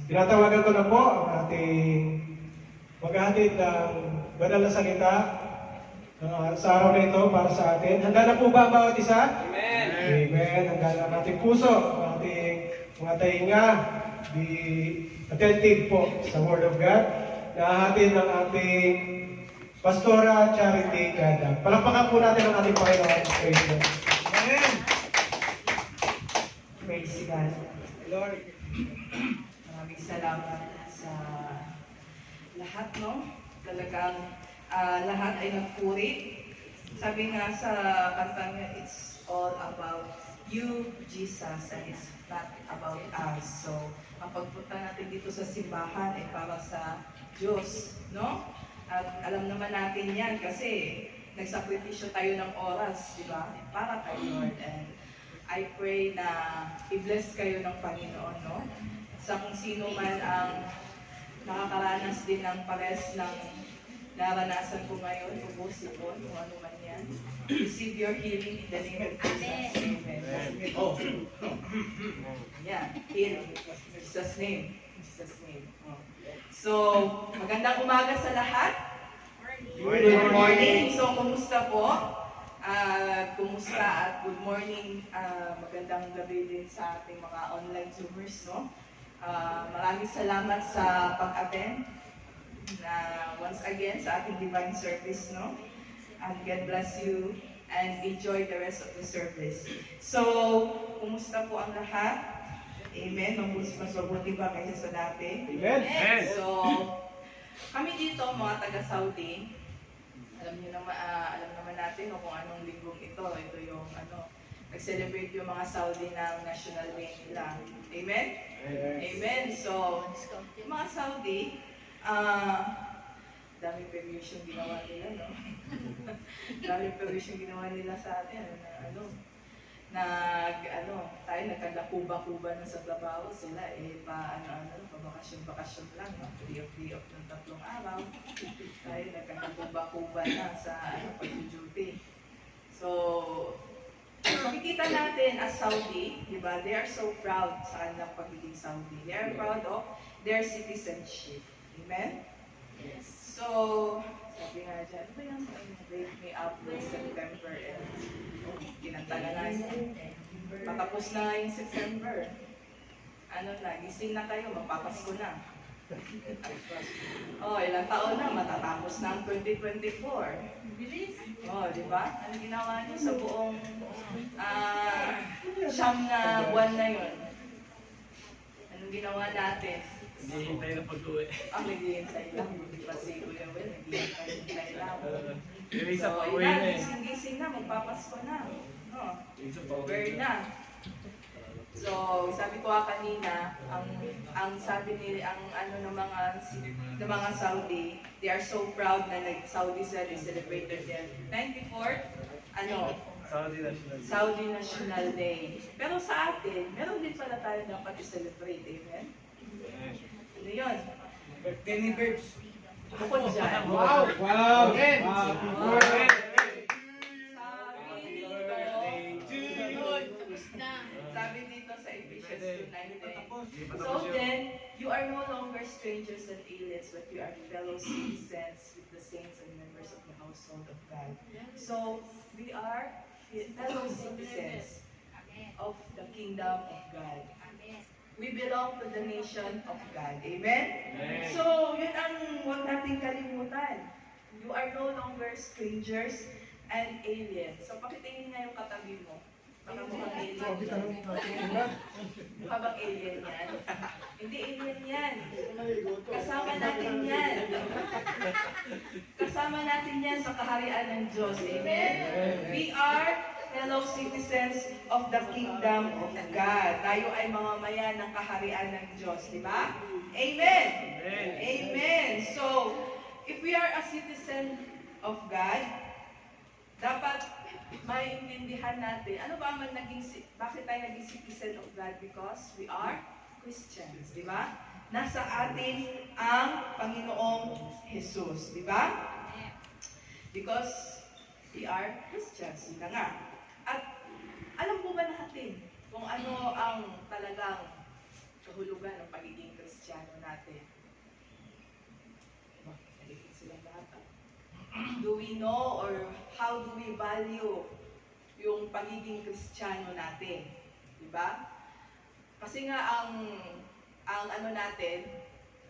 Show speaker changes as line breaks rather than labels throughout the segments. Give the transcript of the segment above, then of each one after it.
Tinatawagan ko na po ang ating maghahatid ng banal na salita sa araw na ito para sa atin. Handa na po ba ang bawat isa?
Amen!
Amen. Handa na ang ating puso, ang ating mga tainga, be attentive po sa Word of God. Nahahatid ng ating Pastora Charity Gada. Palakpakan po natin ang ating Panginoon. Praise God. Amen!
Praise God.
Lord,
Maraming salamat sa lahat, no? Talagang lahat ay nagpuri. Sabi nga sa kanta niya, it's all about you, Jesus, and it's not about us. So, ang pagpunta natin dito sa simbahan ay para sa Diyos, no? At alam naman natin yan kasi nagsakripisyo tayo ng oras, di ba? Para kay Lord. And I pray na i-bless kayo ng Panginoon, no? Sa kung sino man ang nakakaranas din ng pares ng naranasan ko ngayon, ubusin ko, kung ano man yan. Receive your healing in the name of Jesus. Amen. Yeah, healing. In Jesus' name. In Jesus' name. Oh. So, magandang umaga sa lahat. Good morning. So, kumusta po? Kumusta at good morning, magandang gabi din sa ating mga online Zoomers, no? Maraming salamat sa pag-attend na once again sa ating divine service, no? And God bless you and enjoy the rest of the service. So, kumusta po ang lahat? Amen. Mas mabuti ba kaysa sa dati?
Amen.
So, kami dito, mga taga-Saudi, alam naman natin kung anong linggong ito. Ito yung nag-celebrate yung mga Saudi ng National Day nila. Amen? Amen. So, yung mga Saudi, daming permission ginawa nila, no? Daming permission ginawa nila sa atin, tayo nagkalakuba-kuba na sa trabaho sila, pabakasyon-bakasyon lang, no? Day off ng 3 araw. Tayo nagkalakuba-kuba na sa pag-duty. So, makikita natin as Saudi, di ba, they are so proud sa kanilang pagiging Saudi. They are proud of their citizenship. Amen? Yes. So, sabi nga dyan, ano yung wake me up with September and kinanta na natin. Patapos na yung September. Gising na kayo, magpapasko na. Ilang taon na, matatapos na ang 2024. Di ba? Ano ginawa niyo sa buong siyam na buwan na yun? Anong ginawa natin?
Naghihintay na pag-uwi.
Naghihintay lang. Di ba si Kuya Will, naghihintay lang.
Yung isa pa uwi
Ilan,
na eh.
gising-gising na, magpapasko na.
Yung isa pa uwi
Over na. So, sabi ko kanina, ang sabi ng mga Saudi, they are so proud na Saudi sila, they celebrated their 94th, Saudi National Day. Pero sa atin, meron din pala tayo dapat i-celebrate, amen? Ano yun?
birthday ni Birbs.
Bukod dyan.
Wow! Wow!
Sabi dito sa Ephesians 2:19. So then, you are no longer strangers and aliens, but you are fellow citizens with the saints and members of the household of God. So, we are fellow citizens of the kingdom of God. We belong to the nation of God. Amen? So, yun ang huwag nating kalimutan. You are no longer strangers and aliens. So, pakitingin nga yung katabi mo. Baka mukhang alien. Mukha bang alien yan? Hindi alien yan. Kasama natin yan. Kasama natin yan sa kaharian ng Diyos. Amen? We are fellow citizens of the kingdom of God. Tayo ay mga maya ng kaharian ng Diyos. Di ba? Amen? Amen. So, if we are a citizen of God, dapat maintindihan natin, bakit tayo naging citizen of God? Because we are Christians, di ba? Nasa atin ang Panginoong Jesus, di ba? Because we are Christians, yun na nga. At alam po ba natin kung ano ang talagang kahulugan ng pagiging Kristiyano? silang lahat. Do we know or how do we value yung pagiging Kristiyano natin? Diba? Kasi nga ang ano natin,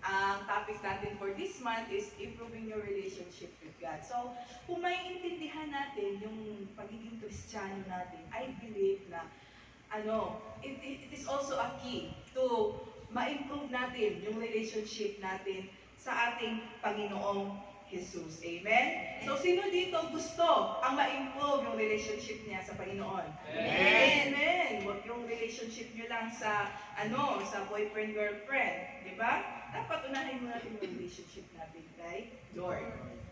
ang topic natin for this month is improving your relationship with God. So, kung maiintindihan natin yung pagiging Kristiyano natin, I believe na it is also a key to ma-improve natin yung relationship natin sa ating Panginoong Jesus. Amen? So, sino dito gusto ang ma-improve yung relationship niya sa Panginoon?
Amen!
Amen! Huwag yung relationship niyo lang sa, sa boyfriend-girlfriend. Di ba? Dapat unahin mo natin yung relationship natin kay Lord.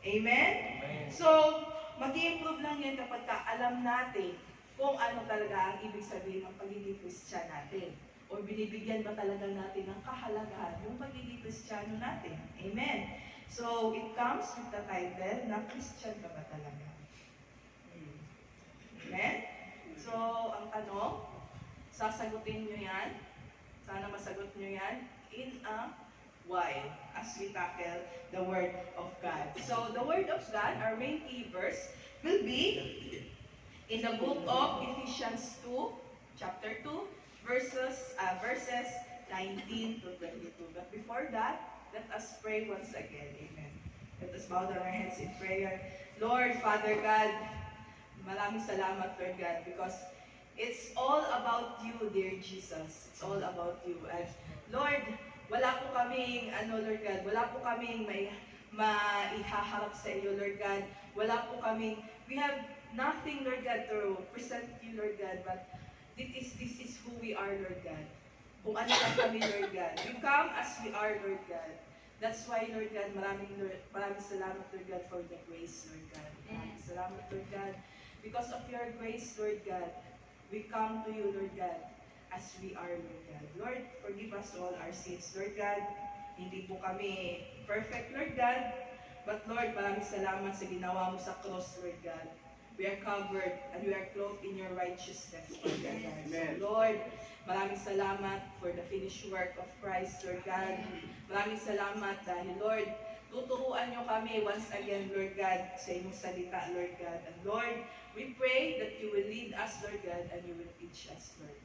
Amen? So, mag-improve lang yan kapag alam natin kung ano talaga ang ibig sabihin ng pagiging Kristiyano natin. O binibigyan ba talaga natin ng kahalagahan yung pagiging Kristiyano natin. Amen? So, it comes with the title na Christian ka ba talaga? Amen? So, ang tanong, sasagutin nyo yan. Sana masagot nyo yan in a while as we tackle the Word of God. So, the Word of God, our main key verse, will be in the book of Ephesians 2, chapter 2, verses 19 to 22. But before that, let us pray once again. Amen. Let us bow down our heads in prayer. Lord, Father God, maraming salamat, Lord God, because it's all about you, dear Jesus. It's all about you. And Lord, wala po kaming, Lord God, wala po kaming maihaharap sa iyo, Lord God. Wala po kaming, we have nothing, Lord God, to present you, Lord God, but this is who we are, Lord God. Kung ano lang kami, Lord God. We come as we are, Lord God. That's why, Lord God, maraming salamat, Lord God, for the grace, Lord God. Maraming salamat, Lord God. Because of your grace, Lord God, we come to you, Lord God, as we are, Lord God. Lord, forgive us all our sins, Lord God. Hindi po kami perfect, Lord God. But Lord, maraming salamat sa ginawa mo sa cross, Lord God. We are covered and we are clothed in your righteousness, Lord God. So, Lord, maraming salamat for the finished work of Christ, Lord God. Maraming salamat dahil, Lord, tuturuan nyo kami once again, Lord God, sa inyong salita, Lord God. And Lord, we pray that you will lead us, Lord God, and you will teach us, Lord.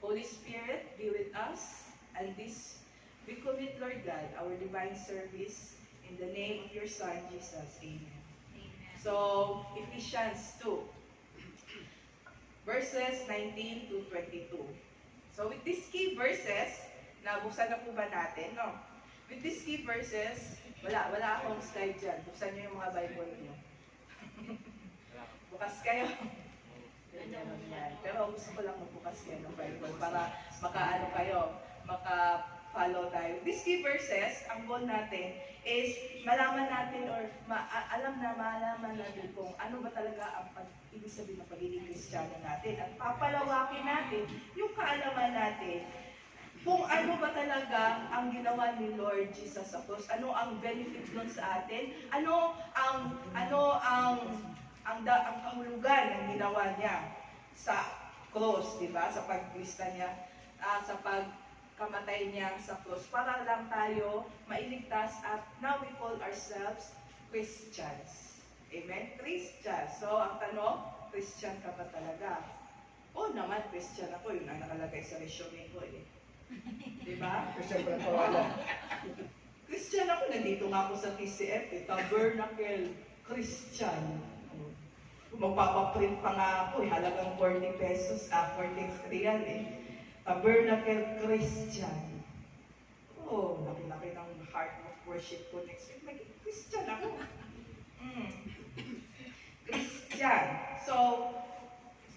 Holy Spirit, be with us. And this, we commit, Lord God, our divine service in the name of your Son, Jesus. Amen. So, Ephesians 2, verses 19 to 22. So, with these key verses, nabuksan na po ba natin, no? With these key verses, wala akong slide dyan. Buksan nyo yung mga Bible nyo. Bukas kayo. Pero gusto ko lang magbukas kayo ng Bible para maka-follow tayo. These key verses, ang goal natin is malaman natin or malaman natin kung ano ba talaga ang ibig sabihin ng pagiging Kristiyano natin. At papalawakin natin yung kaalaman natin kung ano ba talaga ang ginawa ni Lord Jesus sa cross. Ano ang benefit doon sa atin? Ano ang kahulugan ng ginawa niya sa cross, di ba? Sa pagkrista niya, sa pagkamatay niya sa cross. Para lang tayo mailigtas at now we call ourselves Christians. Amen? Christians. So, ang tanong, Christian ka ba talaga? Oo naman, Christian ako. Yun ang nakalagay sa resume ko eh. Di ba?
Christian pa rin wala.
Christian ako. Nandito nga ako sa TCF eh. Tabernacle Christian. Magpapaprint pa nga ako eh. Halagang 40 pesos, 40 real eh. Tabernacle Christian. Oh, laki-laki ng heart of worship ko. Next week, maging Christian ako. Christian. So,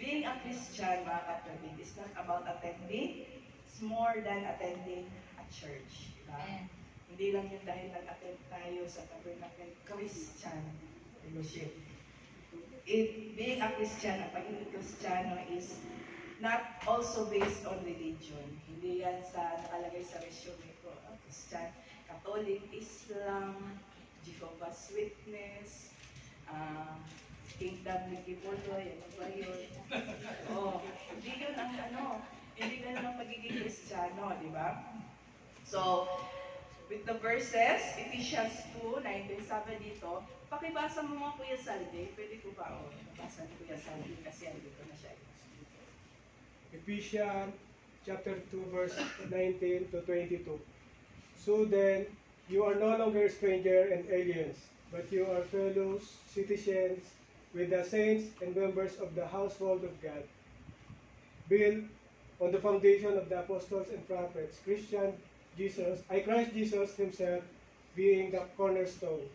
being a Christian, mga kapatid, is not about attending. It's more than attending a church. Diba? Hindi lang yun dahil nag-attend tayo sa Tabernacle Christian Fellowship. Being a Christian, ang pagiging Kristiyano is not also based on religion. Hindi yan sa nakalagay sa resume ko. Christian, Catholic, Islam, Jehovah's Witness, Kingdom Likipodoy, ano ba yun? Hindi yun ang hindi ganun ang pagiging Kristiyano, di ba? So, with the verses, Ephesians 2:19, sabi dito, pakibasa mo mga Kuya Salve, pwede ko ba? O, nabasa ni Kuya Salve kasi andito na siya.
Ephesians chapter 2 verse 19 to 22. So then, you are no longer stranger and aliens, but you are fellow citizens with the saints and members of the household of God, built on the foundation of the apostles and prophets, Christ Jesus himself being the cornerstone,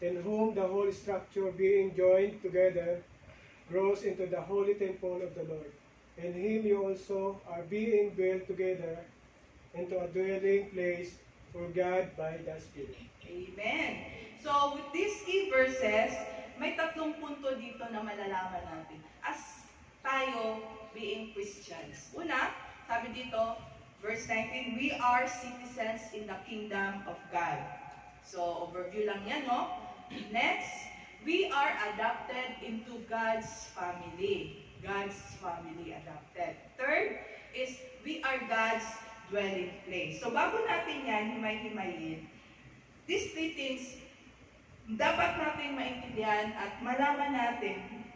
in whom the whole structure being joined together grows into the holy temple of the Lord. In him you also are being built together into a dwelling place for God by the Spirit.
Amen. So, with these key verses, may tatlong punto dito na malalaman natin as tayo being Christians. Una, sabi dito, verse 19, we are citizens in the kingdom of God. So, overview lang yan, no? Next, we are adopted into God's family. God's family adopted. Third is, we are God's dwelling place. So, bago natin yan, himay-himayin, these three things, dapat natin maintindihan at malaman natin,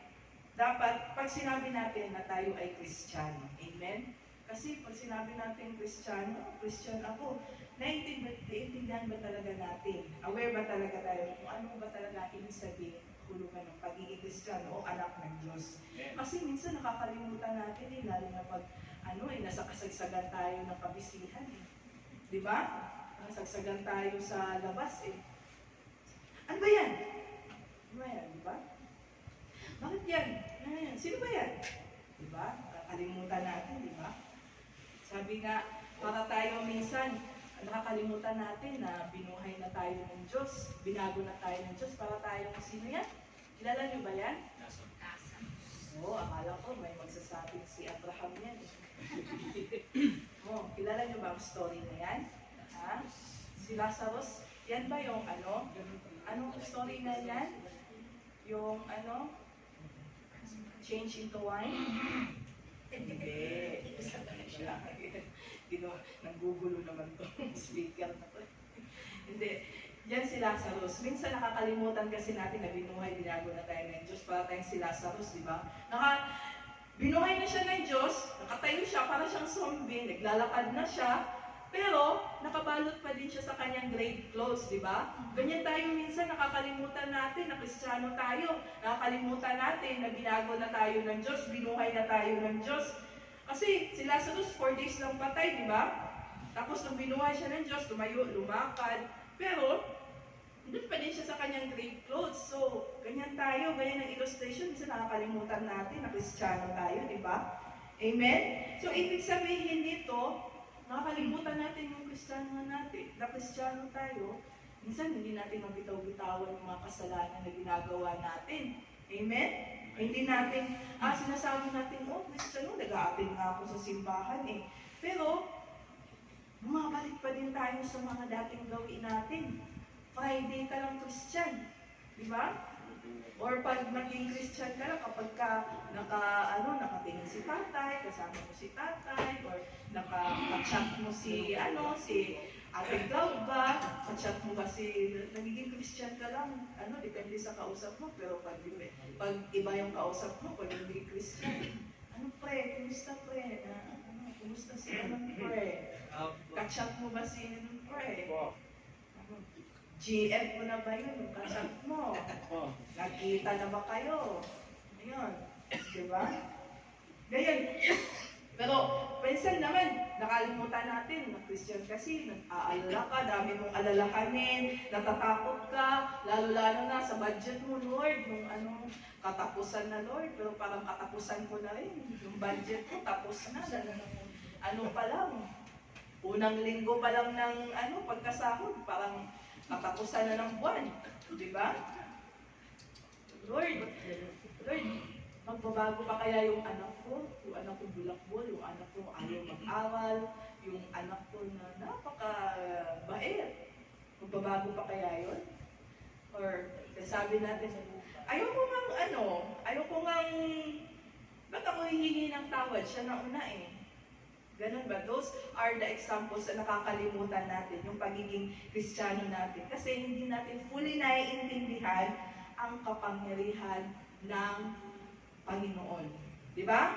dapat pag sinabi natin na tayo ay Kristiyano. Amen? Kasi pag sinabi natin Kristiyano, Christian ako, naiintindihan ba talaga natin? Aware ba talaga tayo kung ano ba talaga ibig sabihin hulugan ng pagiging Kristiyano o anak ng Diyos? Kasi minsan nakakalimutan natin lalo na pag nasa kasagsagan tayo ng kabisihan Di ba? Nasagsagan tayo sa labas Ano ba yan? Ano ba yan? Di ba? Bakit yan? Ano yan? Sino ba yan? Di ba? Nakakalimutan natin, di ba? Sabi nga, para tayo minsan, nakakalimutan natin na binuhay na tayo ng Diyos, binago na tayo ng Diyos, para tayo sino yan? Kilala niyo ba yan? Oo, akala ko may magsasabing si Abraham yan. Kilala niyo ba ang story na yan? Ha? Si Lazarus, yan ba yung anong story na yan? Yung change into wine? Hindi. Nanggugulo naman itong speaker na to. Hindi. Yan si Lazarus. Minsan nakakalimutan kasi natin na binuhay, binago na tayo ng Diyos para tayong si Lazarus, di ba? Binuhay na siya ng Diyos, nakatayo siya, para siyang zombie, naglalakad na siya, pero nakabalot pa din siya sa kanyang grave clothes, di ba? Ganyan tayo minsan, nakakalimutan natin na Kristiyano tayo, nakakalimutan natin na binago na tayo ng Diyos, binuhay na tayo ng Diyos. Kasi si Lazarus 4 days lang patay, di ba? Tapos nung binuhay siya ng Diyos, tumayo, lumakad, pero doon pa din siya sa kanyang grave clothes. So, ganyan tayo, ganyan ang illustration, minsan nakakalimutan natin na Kristiyano tayo, di ba? Amen? So, ibig sabihin nito, nakakalimutan natin yung Kristiyano natin, na Kristiyano tayo, minsan hindi natin mabitaw-bitawan yung mga kasalanan na ginagawa natin. Amen? Hindi natin, sinasabi natin, Kristiyano, nag-a-attend nga ako sa simbahan Pero, bumabalik pa din tayo sa mga dating gawin natin. Friday ka lang Christian, di ba? Or pag naging Christian ka lang, kapag nakatingin si tatay, kasama mo si tatay, or naka-chat mo si Ate Glauba, ka-chat mo ba nagiging Christian ka lang, depende sa kausap mo, pero pag iba yung kausap mo, pag hindi Christian, pre, kumusta pre? Kumusta si pre? Ka-chat mo ba si pre? GF mo na ba yun? Ka-chat mo? Nagkita na ba kayo? Ayun. Diba? Ganyan. Pero, minsan naman, nakalimutan natin na Christian kasi, nag-aalala ka, dami mong alalahanin, natatakot ka, lalo-lalo na sa budget mo, Lord, yung katapusan na, Lord, pero parang katapusan ko na rin. Yung budget ko, tapos na, pa lang. Unang linggo pa lang ng pagkasahod, parang katapusan na ng buwan. Di ba? Lord, magbabago pa kaya yung anak ko? Yung anak ko bulakbol, yung anak ko ayaw mag-aral, yung anak ko na napaka-bait. Magbabago pa kaya yun? Or, sabi natin, ayaw ko ngang, ba't ako hihingi ng tawad? Siya na una Ganun ba? Those are the examples na nakakalimutan natin, yung pagiging Kristiyano natin. Kasi hindi natin fully naiintindihan ang kapangyarihan ng Panginoon. Di ba?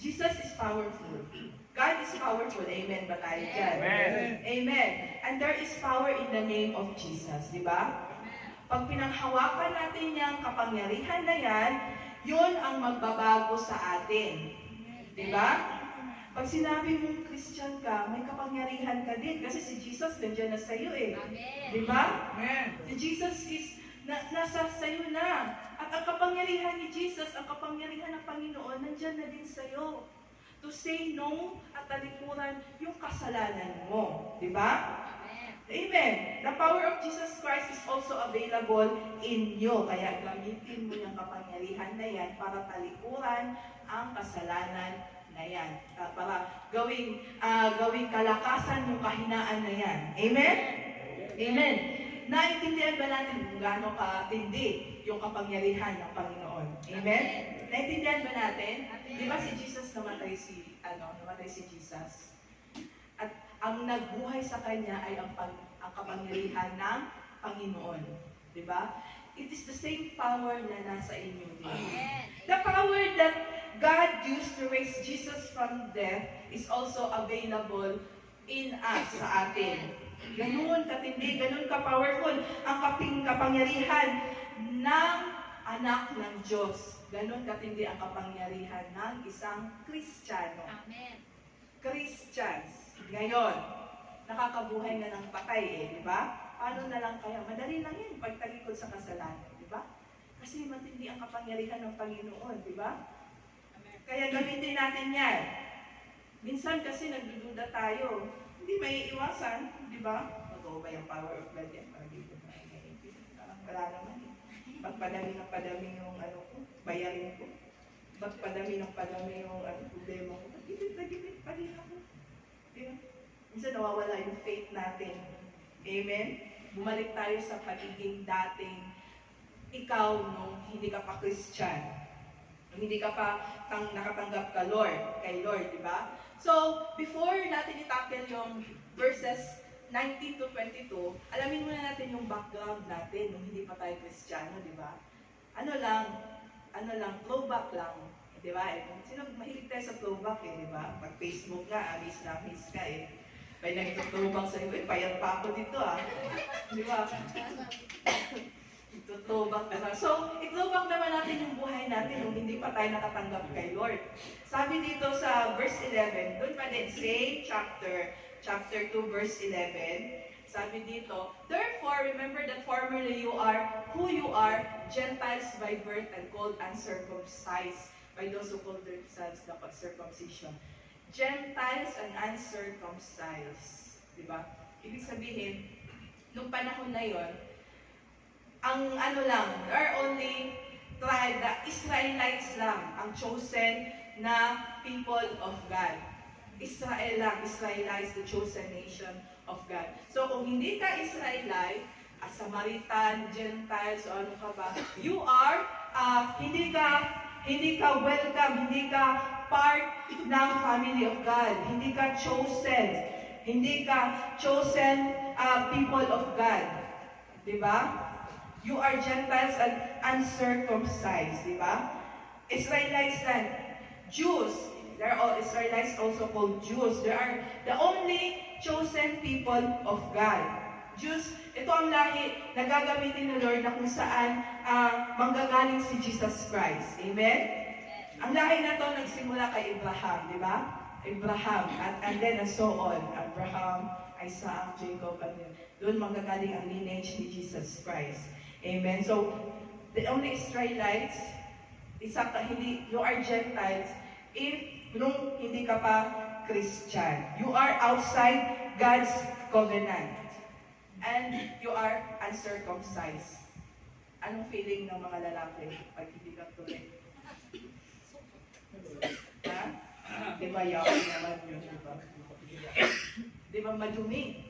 Jesus is powerful. God is powerful. Amen ba tayo dyan?
Amen.
Amen. And there is power in the name of Jesus. Di ba? Pag pinanghawakan natin yung kapangyarihan na yan, yun ang magbabago sa atin. Di ba? Pag sinabi mong Christian ka, may kapangyarihan ka din. Kasi si Jesus nandiyan na sa'yo eh. Di ba? Si Jesus is nasa sa'yo na. At ang kapangyarihan ni Jesus, ang kapangyarihan ng Panginoon, nandiyan na din sa'yo. To say no at talikuran yung kasalanan mo. Di ba? Amen. The power of Jesus Christ is also available in you. Kaya gamitin mo yung kapangyarihan na yan para talikuran ang kasalanan na yan. Para gawing kalakasan yung kahinaan na yan. Amen? Amen. Naintindihan ba natin kung gaano katindi yung kapangyarihan ng Panginoon? Amen? Naintindihan ba natin? Di ba si Jesus namatay si Jesus? At ang nagbuhay sa kanya ay ang kapangyarihan ng Panginoon. Di ba? It is the same power na nasa inyo din. The power that God used to raise Jesus from death is also available in us, sa atin. Ganun katindi, ganun ka-powerful ang kapangyarihan ng anak ng Diyos. Ganun katindi ang kapangyarihan ng isang Kristiyano.
Amen.
Christians. Ngayon, nakakabuhay na ng patay eh, di ba? Paano na lang kaya? Madali lang yan, pagtalikod sa kasalanan, di ba? Kasi matindi ang kapangyarihan ng Panginoon, di ba? Kaya gamitin natin yan. Minsan kasi nagdududa tayo, hindi may iwasan, di ba? Totoo ba yung power of God yan? Parang dito na parang wala naman eh. Pagpadami ng padami yung bayarin ko. Pagpadami ng padami yung problema ko. Pagipit pa din ako. Di ba? Minsan nawawala yung faith natin. Amen? Bumalik tayo sa pagiging dating ikaw nung hindi ka pa Christian. Nung hindi ka pa nakatanggap kay Lord, di ba? So, before natin i-tackle yung verses 19 to 22, alamin muna natin yung background natin nung hindi pa tayo Kristiyano, di ba? Ano lang, throwback lang. Di ba? Sino mahilig tayo sa throwback eh, di ba? Pag Facebook nga, alis na miss ka eh. May nagtuthrowback sa'yo, eh, payat pa ako dito ah. Di ba? Throwback na. So, i-throwback naman natin yung buhay natin nung hindi pa tayo nakatanggap kay Lord. Sabi dito sa verse 11, doon pa din, same chapter 2, verse 11, sabi dito, therefore, remember that formerly you are who you are, Gentiles by birth and called uncircumcised by those who call themselves the circumcision. Gentiles and uncircumcised. Diba? Ibig sabihin, nung panahon na yon, ang there are only tribe, the Israelites lang, ang chosen na people of God. Israel lang, Israelites, the chosen nation of God. So kung hindi ka Israelite, Samaritan, Gentiles, o ano ka ba, you are, hindi ka welcome, hindi ka part ng family of God, hindi ka chosen people of God. Diba? You are Gentiles and uncircumcised, diba? Israelites lang, Jews, they're all Israelites also called Jews. They are the only chosen people of God. Jews, ito ang lahi na gagamitin ng Lord na kung saan manggagaling si Jesus Christ. Amen? Ang lahi na to nagsimula kay Abraham, di ba? Abraham, and then and so on. Abraham, Isaac, Jacob, and then doon manggagaling ang lineage ni Jesus Christ. Amen? So, the only Israelites, you are Gentiles, nung hindi ka pa Christian. You are outside God's covenant. And you are uncircumcised. Anong feeling ng mga lalaki pag hindi ka tuloy? Ha? Di ba yakin naman yun? Di ba madumi?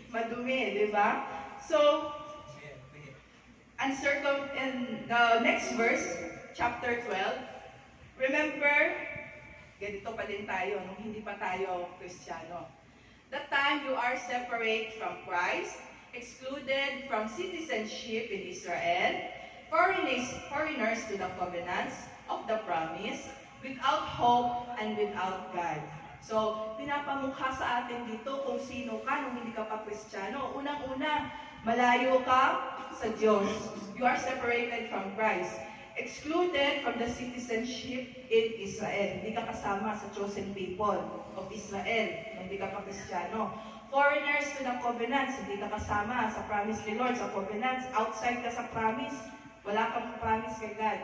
Madumi, di ba? So, in the next verse, chapter 12, remember ganito pa din tayo nung hindi pa tayo Kristiyano. That time you are separate from Christ, excluded from citizenship in Israel, foreigners to the covenants of the promise, without hope and without God. So, pinapamukha sa atin dito kung sino ka nung hindi ka pa Kristiyano. Unang-una, malayo ka sa Diyos. You are separated from Christ. Excluded from the citizenship in Israel. Hindi ka kasama sa chosen people of Israel. Hindi ka pa Kristiyano. Foreigners to the covenants. Hindi ka kasama sa promise ni Lord, sa covenants. Outside ka sa promise. Wala kang promise kay God.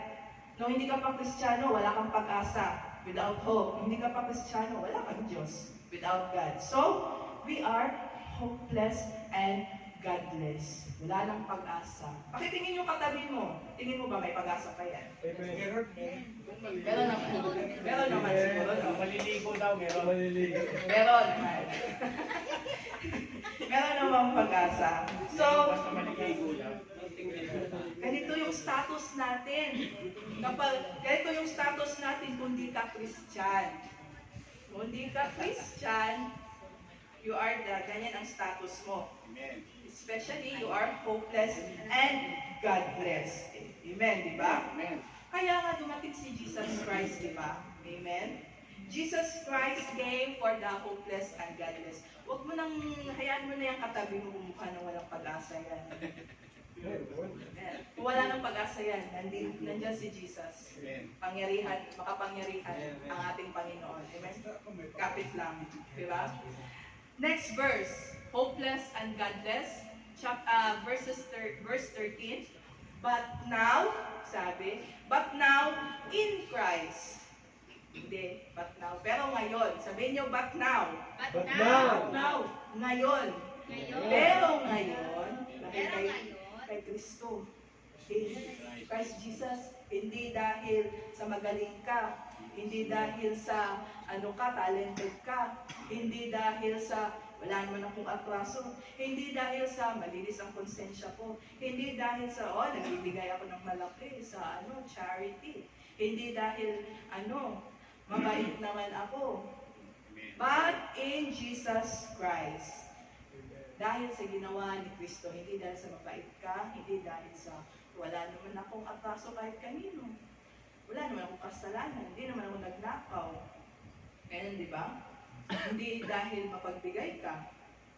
Nung hindi ka pa Kristiyano, wala kang pag-asa. Without hope. Nung hindi ka pa Kristiyano, wala kang Diyos. Without God. So, we are hopeless and godless. Wala nang pag-asa. Pakitingin yung katabi mo. Tingin mo ba may pag-asa pa yan?
Amen.
Meron naman. Meron naman siguro. No?
Maliligo daw, meron.
Maliligo.
Meron naman. Meron namang pag-asa. So,
Basta maliligo lang.
ganito yung status natin. Ganito yung status natin kung di ka Christian. Kung di ka Christian, you are ganyan ang status mo.
Amen.
Especially, you are hopeless and godless. Amen, di ba?
Amen.
Kaya nga dumating si Jesus Christ, di ba? Amen? Jesus Christ came for the hopeless and godless. Huwag mo nang, hayaan mo na yung katabi mo kumukha ng walang pag-asa yan. Amen. Kung wala nang pag-asa yan, nandiyan si Jesus.
Amen.
Pangyarihan, makapangyarihan ang ating Panginoon. Amen? Kapit lang. Di ba? Next verse, hopeless and godless, verse 13. But now, sabi, but now in Christ. Hindi, but now. Pero ngayon, sabihin nyo, but now.
But now.
But now, ngayon.
Ngayon.
Pero ngayon, dahil
Pero
kay,
ngayon.
kay Kristo. Christ Jesus, hindi dahil sa magaling ka, hindi dahil sa talented ka, hindi dahil sa wala naman akong atraso, hindi dahil sa malinis ang konsensya ko, hindi dahil sa nagbibigay ako ng malaki sa charity, hindi dahil mabait naman ako, but in Jesus Christ. Dahil sa ginawa ni Kristo, hindi dahil sa mabait ka, hindi dahil sa wala naman akong atraso kahit kanino. Wala naman akong kasalanan, hindi naman ako nagnakaw. Ganyan, di ba? Hindi dahil mapagbigay ka,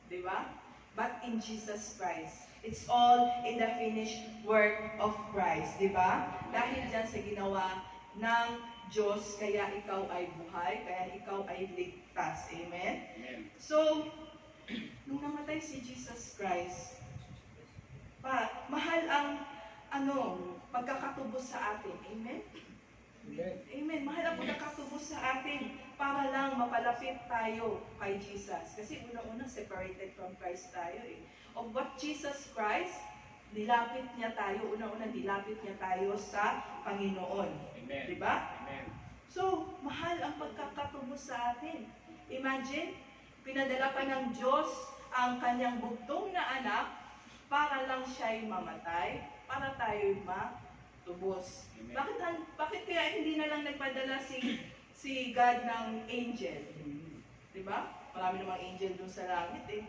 di ba? But in Jesus Christ. It's all in the finished work of Christ, di ba? Dahil dyan sa ginawa ng Diyos, kaya ikaw ay buhay, kaya ikaw ay ligtas. Amen?
Amen.
So, nung namatay si Jesus Christ, mahal ang pagkakatubos sa atin. Amen?
Amen.
Amen. Mahal ang pagkakatubos sa atin para lang mapalapit tayo kay Jesus. Kasi unang-una, separated from Christ tayo eh. Of what Jesus Christ, nilapit niya tayo, unang-una, nilapit niya tayo sa Panginoon.
Amen.
Diba?
Amen.
So, mahal ang pagkakatubos sa atin. Imagine, pinadala pa ng Diyos ang kanyang bugtong na anak para lang siya'y mamatay, para tayo'y matubos.
Amen.
Bakit kaya hindi na lang nagpadala si God ng angel? Diba? Marami namang angel dun sa langit eh.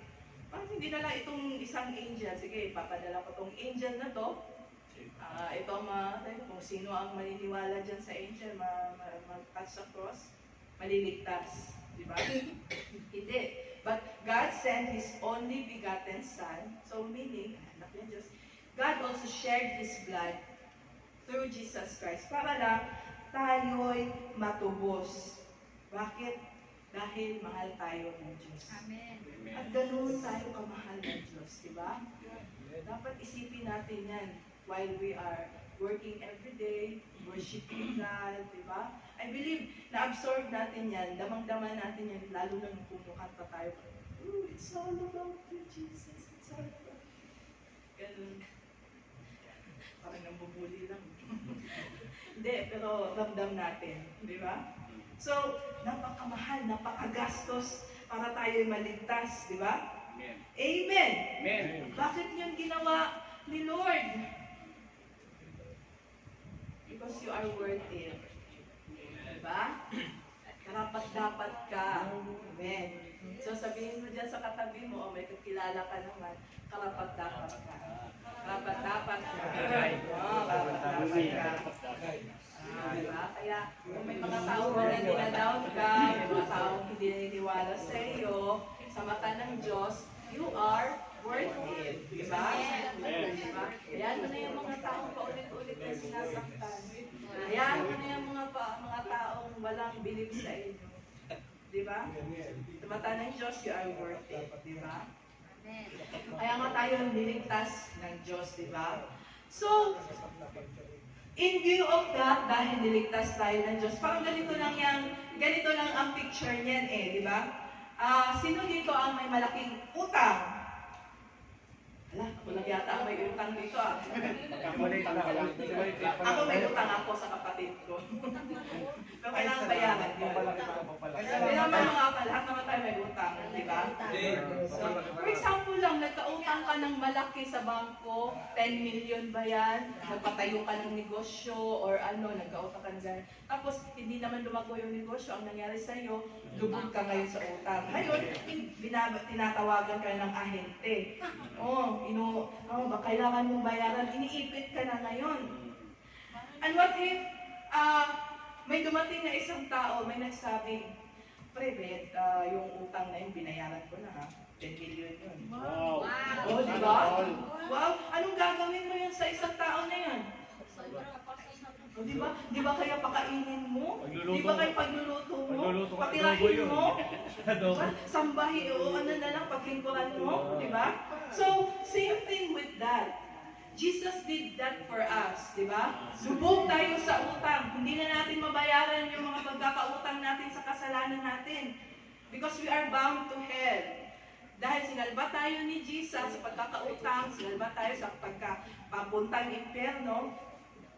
Bakit hindi na lang itong isang angel? Sige, papadala ko tong angel na to. Ito kung sino ang maniniwala dyan sa angel, mag-touch sa cross, maliligtas. Diba? Hindi. But God sent His only begotten Son, so meaning, anak niya Diyos, God also shared His blood through Jesus Christ para lang tayo'y matubos. Bakit? Dahil mahal tayo ng Diyos.
Amen.
At ganoon tayo kamahal ng Diyos, di ba? Dapat isipin natin yan while we are working every day, worshiping God, di ba? I believe na-absorb natin yan, damang-dama natin yan, lalo na nung kumukanta tayo. Ooh, it's all about you, Jesus. It's all about you. Ganun. Parang nambubuli lang. Hindi, pero ramdam natin, di ba? So, napakamahal, napakagastos para tayo'y maligtas, di ba?
Amen.
Amen!
Amen.
Bakit yun ginawa ni Lord? Because you are worth it. Diba? Karapat-dapat ka. Amen. So sabihin mo dyan sa katabi mo, may kakilala ka naman, karapat-dapat ka. Karapat-dapat ka. Karapat-dapat ka. Diba? Kaya kung may mga tao ba na dinadown ka, may mga taong hindi naniniwala sa iyo, sa mata ng Diyos, you are worth it. Diba? Diba? Ayan mo na yung mga taong paulit-ulit na sinasaktan. Ayan mo na yung mga taong walang bilib sa inyo. Diba? Sa mata ng Diyos, you are worth it. Diba? Kaya nga tayo niligtas ng Diyos. Diba? So, in view of that, dahil niligtas tayo ng Diyos, parang ganito lang ang picture niyan di ba? Sino dito ang may malaking utang? Ala, ako lang yata ang may utang dito Ako may utang ako sa kapatid ko. Pero kailangan bayaran yun. Hindi naman lahat naman tayo may utang, di ba? So, for example lang, nagkautang ka ng malaki sa bangko, 10 million ba yan? Nagpatayo ka ng negosyo or nagkautang ka ng tapos hindi naman lumago yung negosyo, ang nangyari sa'yo, lubog ka ngayon sa utang. Ngayon, tinatawagan ka ng ahente. Kailangan mong bayaran, iniipit ka na ngayon. And what if, may dumating na isang tao, may nagsabi, pre, yung utang na yun, binayaran ko na 10 million yun.
Wow!
Oh, di ba? Wow! Anong gagawin mo yun sa isang tao na yun? O, di ba? Di ba kaya pakainin mo? Di ba kaya pagluluto mo? Patirahin mo? Sambahi, na lang, paglingkuran mo? Di ba? So, same thing with that. Jesus did that for us, di ba? Lubog tayo sa utang. Hindi na natin mabayaran yung mga pagkakautang natin sa kasalanan natin. Because we are bound to hell. Dahil sinalba tayo ni Jesus sa pagkakautang, sinalba tayo sa pagpapuntang impyerno,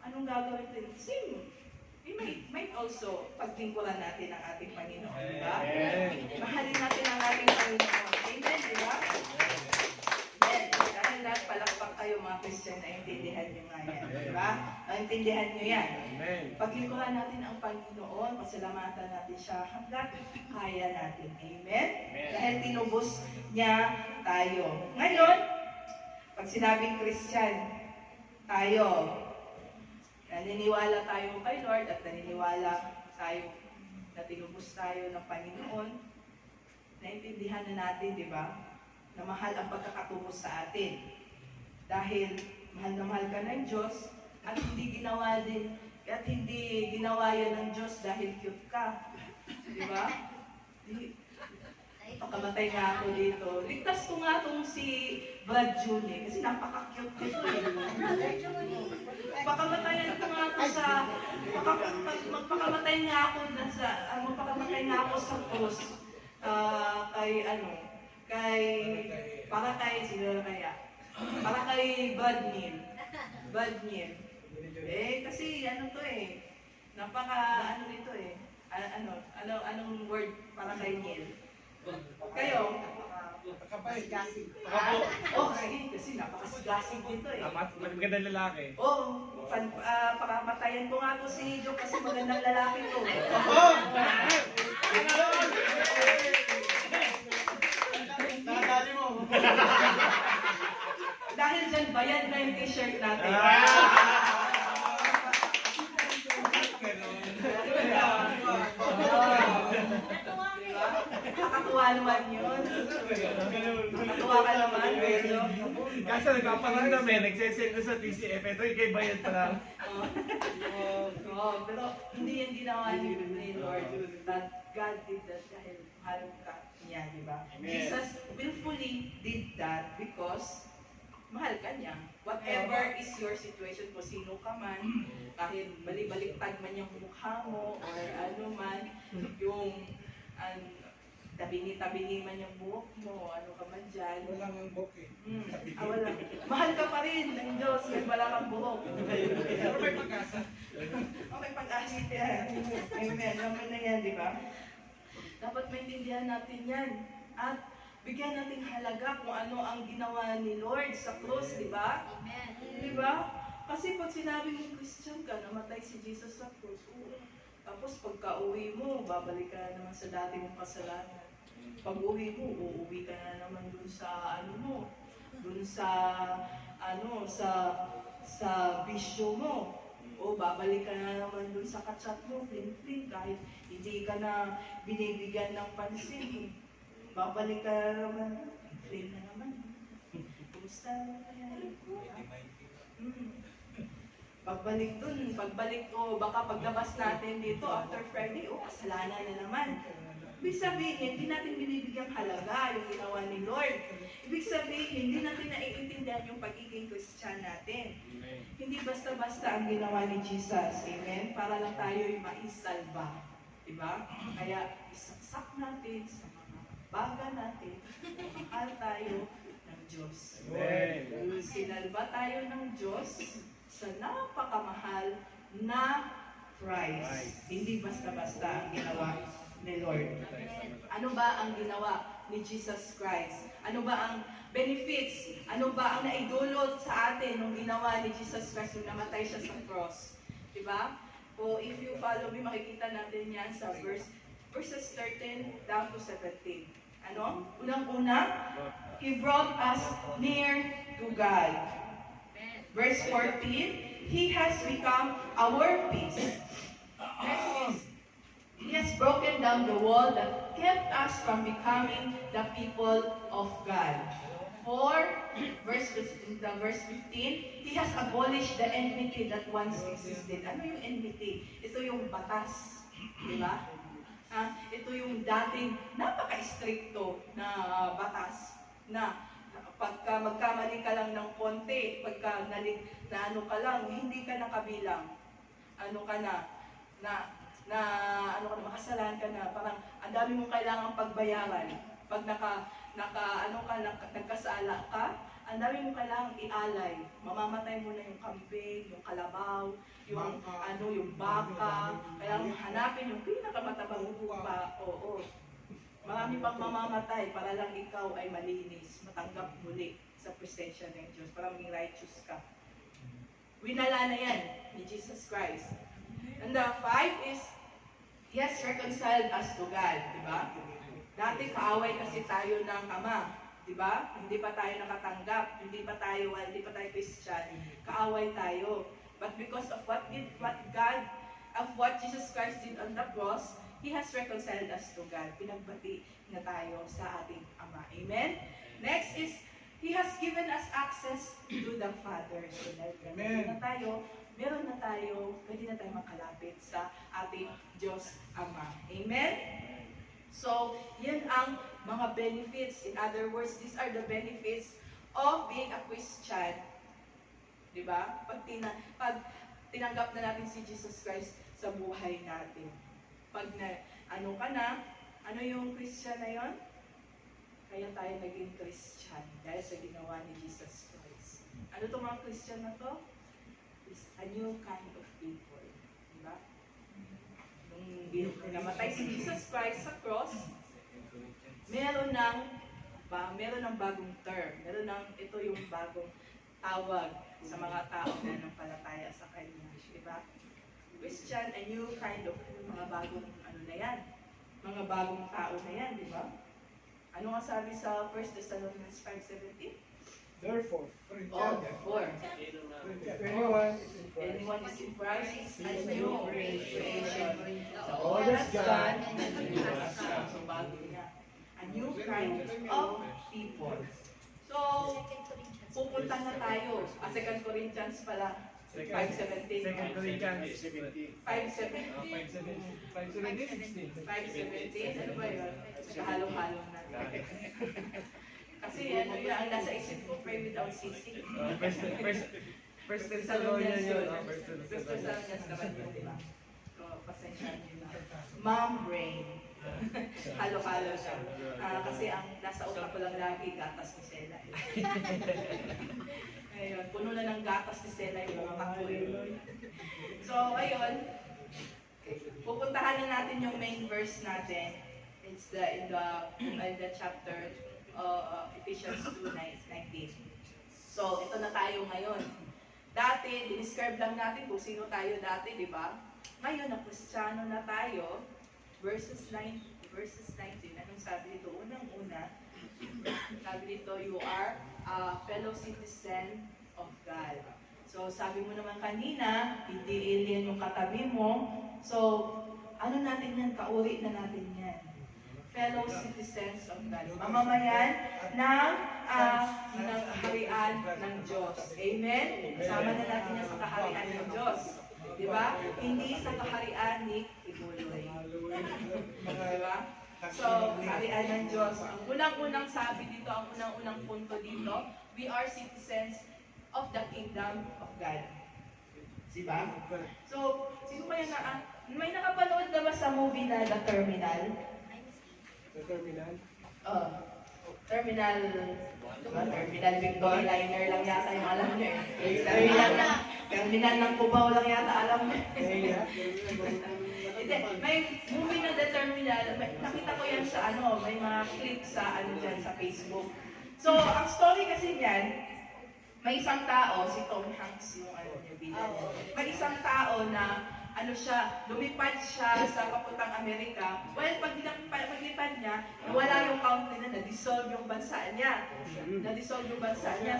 anong gagawin natin? Same. We might also paglingkuran natin ang ating Panginoon, di ba? Mahalin natin ang ating Panginoon. Amen, di ba? Dahil lahat palakpak kayo mga Christian, naintindihan nyo nga yan, di ba? Naintindihan nyo yan. Paglingkuran natin ang Panginoon, pasalamatan natin siya hanggat kaya natin. Amen? Dahil tinubos niya tayo. Ngayon, pag sinabing Christian, tayo, naniniwala tayo kay Lord at naniniwala tayo na tinubos tayo ng Panginoon, naintindihan na natin, di ba? Na mahal ang pagkakatubos sa atin. Dahil mahal na mahal ka ng Diyos at hindi ginawa yan ng Diyos dahil cute ka. Di ba? Pagkamatay nga ako dito. Ligtas ko nga itong si Brad Julie kasi napaka-cute nito Pagkamatayan ko nga ako magpakamatay nga ako sa cross. Para kay Brad Neil. Kasi anong word para kay Neil? Kayo?
Nakapasigasig.
Kasi napakasigasig dito
Magandang lalaki.
Pakamatayan ko nga to si Jo kasi magandang lalaki to.
Nakadali mo.
Dahil dyan, bayad na yung t-shirt natin. Nakakatuwa naman yun. Nakakatuwa ka naman, medyo.
Kasi nagpaparamdam nagsesend ko sa TCF, ito kay bayad pa lang.
Pero hindi yan ginawa ni Lord. That God did that dahil mahal ka niya, di ba? Jesus willfully did that because mahal ka niya. Whatever is your situation, kung sino ka man, kahit balik-baliktad man yung mukha mo, or ano man, yung tabingi-tabingi man yung buhok mo, ano ka man dyan.
Walang ang book
Wala. Mahal ka pa rin ng Diyos, kahit wala kang buhok.
Pero may pag-asa.
May pag-asa yan. Amen. Naman na yan, di ba? Dapat maintindihan natin yan. At bigyan natin halaga kung ano ang ginawa ni Lord sa cross, di ba? Di ba? Kasi pag sinabi mong Christian ka, namatay si Jesus sa cross, Tapos pagka-uwi mo, babalik ka na naman sa dati mong kasalanan. Pag-uwi mo, uuwi ka na naman dun sa ano mo, dun sa ano, sa bisyo mo. O babalik ka na naman dun sa kachat mo, fling-fling, kahit hindi ka na binibigyan ng pansin. Babalik ka na naman, fling na naman. Kumusta na kaya? Pagbalik o baka paglabas natin dito after Friday, kasalanan na naman. Ibig sabihin, hindi natin binibigyang halaga yung ginawa ni Lord. Ibig sabihin, hindi natin naiintindihan yung pagiging Christian natin. Hindi basta-basta ang ginawa ni Jesus, amen? Para lang tayo'y maisalba. Diba? Kaya isaksak natin sa mga baga natin, mahal tayo ng Diyos.
Amen.
Sinalba tayo ng Diyos sa napakamahal na price. Hindi basta-basta ang ginawa ni Lord. Ano ba ang ginawa ni Jesus Christ? Ano ba ang benefits? Ano ba ang naidulot sa atin nung ginawa ni Jesus Christ nung namatay siya sa cross? Diba? O if you follow me, makikita natin yan sa verses 13 down to 17. Ano? Unang-una, He brought us near to God. Verse 14, He has become our peace. Verse 6, He has broken down the wall that kept us from becoming the people of God. Verse 15, He has abolished the enmity that once existed. Ano yung enmity? Ito yung batas. Diba? Ito yung dating napaka-stricto na batas na pagka magkamali ka lang ng konti, pagka ano ka lang, hindi ka nakabilang. Ano ka na makasalanan ka na, parang ang dami mong kailangang pagbayaran. Pag nagkasala ka, ang dami mong kailangang ialay. Mamamatay mo na yung kambing, yung kalabaw, yung yung baka. Kailangan hanapin yung pinakamatabang upa. Oo. Marami pang mamamatay para lang ikaw ay malinis, matanggap muli sa presensya ng Diyos, para maging righteous ka. Winala na yan ni Jesus Christ. And the 5 is, He has reconciled us to God, di ba? Dati kaaway kasi tayo ng Ama, di ba? Hindi pa tayo nakatanggap, hindi pa tayo Christian, kaaway tayo. But because of what Jesus Christ did on the cross, He has reconciled us to God. Pinagbati na tayo sa ating Ama. Amen? Next is, He has given us access to the Father. So,
Amen.
meron na tayo, pwede na tayo makalapit sa ating Diyos Ama. Amen? So, yan ang mga benefits. In other words, these are the benefits of being a Christian. Diba? Pag tinanggap na natin si Jesus Christ sa buhay natin. Pag ano yung Christian na yon? Kaya tayo naging Christian dahil sa ginawa ni Jesus Christ. Ano itong mga Christian na to? Is a new kind of people. Diba? Nung namatay si Jesus Christ sa cross, meron ng bagong term. Ito yung bagong tawag sa mga tao na nanampalataya sa Kanya. Diba? Christian, a new kind of mga bagong na yan. Mga bagong tao na yan, di ba? Ano nga sabi sa 1 Thessalonians 5:17?
Therefore,
anyone is in Christ is a new creation.
The old is gone,
and the new has come. So bago niya. A new kind of people. So, pupunta na tayo. 2 Corinthians pala. 5:17.
2 Corinthians
5:17.
5:17.
Ano ba yun? Nagkahalo-halo na. Kasi ano yun, ang nasa isip ko, pray without ceasing.
First Thessalonians yun.
First Thessalonians naman yun, di ba? So, pasensya nyo na. Mom brain. Halo-halo siya. Kasi ang nasa utak ko lang lagi, gatas ni Sela. Ayun, puno na ng gatas ni Sela yung mga kakuloy. So, ayun. Pupuntahan na natin yung main verse natin. It's in the chapter Ephesians 2:19. So, ito na tayo ngayon. Dati, dinescribe lang natin kung sino tayo dati, di ba? Ngayon, na Kristiyano na tayo, verses 19, anong sabi dito? Unang-una, sabi dito, you are a fellow citizen of God. So, sabi mo naman kanina, hindi alien yung katabi mo. So, ano natin yan? Kauri na natin yan. Fellow citizens of God. Mamamayan ng kaharian ng Diyos. Amen? Sama na natin yan sa kaharian ng Diyos. Di ba? Hindi sa kaharian ni Ibuloy. Di ba? So, kaharian ng Diyos. Ang unang-unang sabi dito, ang unang-unang punto dito, we are citizens of the kingdom of God. Diba? So, sino kaya may nakapanood na ba sa movie na The Terminal?
Sa terminal.
Terminal Victory Liner lang yata yung alam niyo eh. Terminal ng Cubao lang yata alam niyo. Hindi, may movie na The Terminal, nakita ko yan sa may mga clips sa dyan sa Facebook. So, ang story kasi niyan, may isang tao, si Tom Hanks yung niya bilang. May isang tao na lumipad siya sa papuntang Amerika. Well, paglipad niya, wala yung country na, na-dissolve yung bansa niya.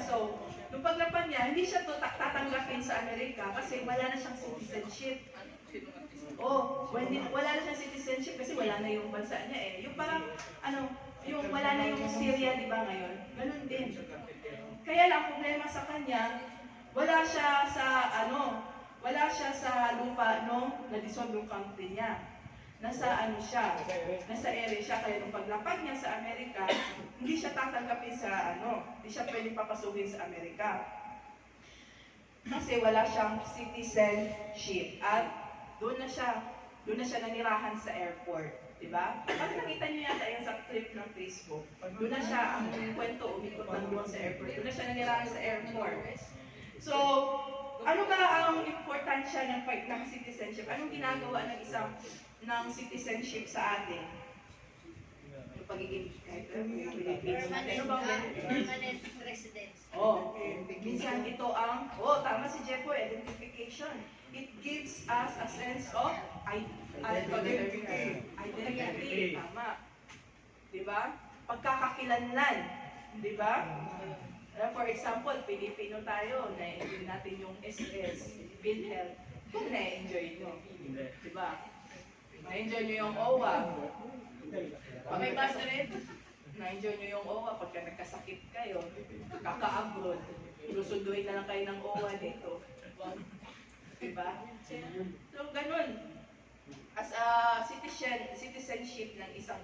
So, nung paglapad niya, hindi siya tatanggapin sa Amerika kasi wala na siyang citizenship. Wala na siyang citizenship kasi wala na yung bansa niya eh. Yung parang, yung wala na yung Syria, di ba ngayon? Ganun din. Kaya lang, problema sa kanya, wala siya sa lupa na-dissolve yung country niya. Nasa ere siya. Kaya nung paglapag niya sa Amerika, hindi siya tatanggapin hindi siya pwedeng papasukin sa Amerika. Kasi wala siyang citizenship. At doon na siya nanirahan sa airport. Diba? Pag nakita niyo yata yan sa clip ng Facebook, doon na siya, ang kwento, umikot lang doon sa airport. Doon na siya nanirahan sa airport. So, ano ba ang importansya ng citizenship? Anong ginagawa ng citizenship sa atin? Yung pagiging Philippines natin. Ano bang
Permanent residence.
Minsan ito tama si Jefo, identification. It gives us a sense of identity. Tama. Diba? Pagkakakilanlan. Diba? For example, Pilipino tayo, na-enjoy natin yung SS, PhilHealth. Kung na-enjoy nyo. Diba? Na-enjoy nyo yung OWA. May basa rin. Na-enjoy nyo yung OWA pagka nagkasakit kayo. Kaka-abroad. Susunduin na lang kayo ng OWA dito. Diba? So, ganun. As a citizenship ng isang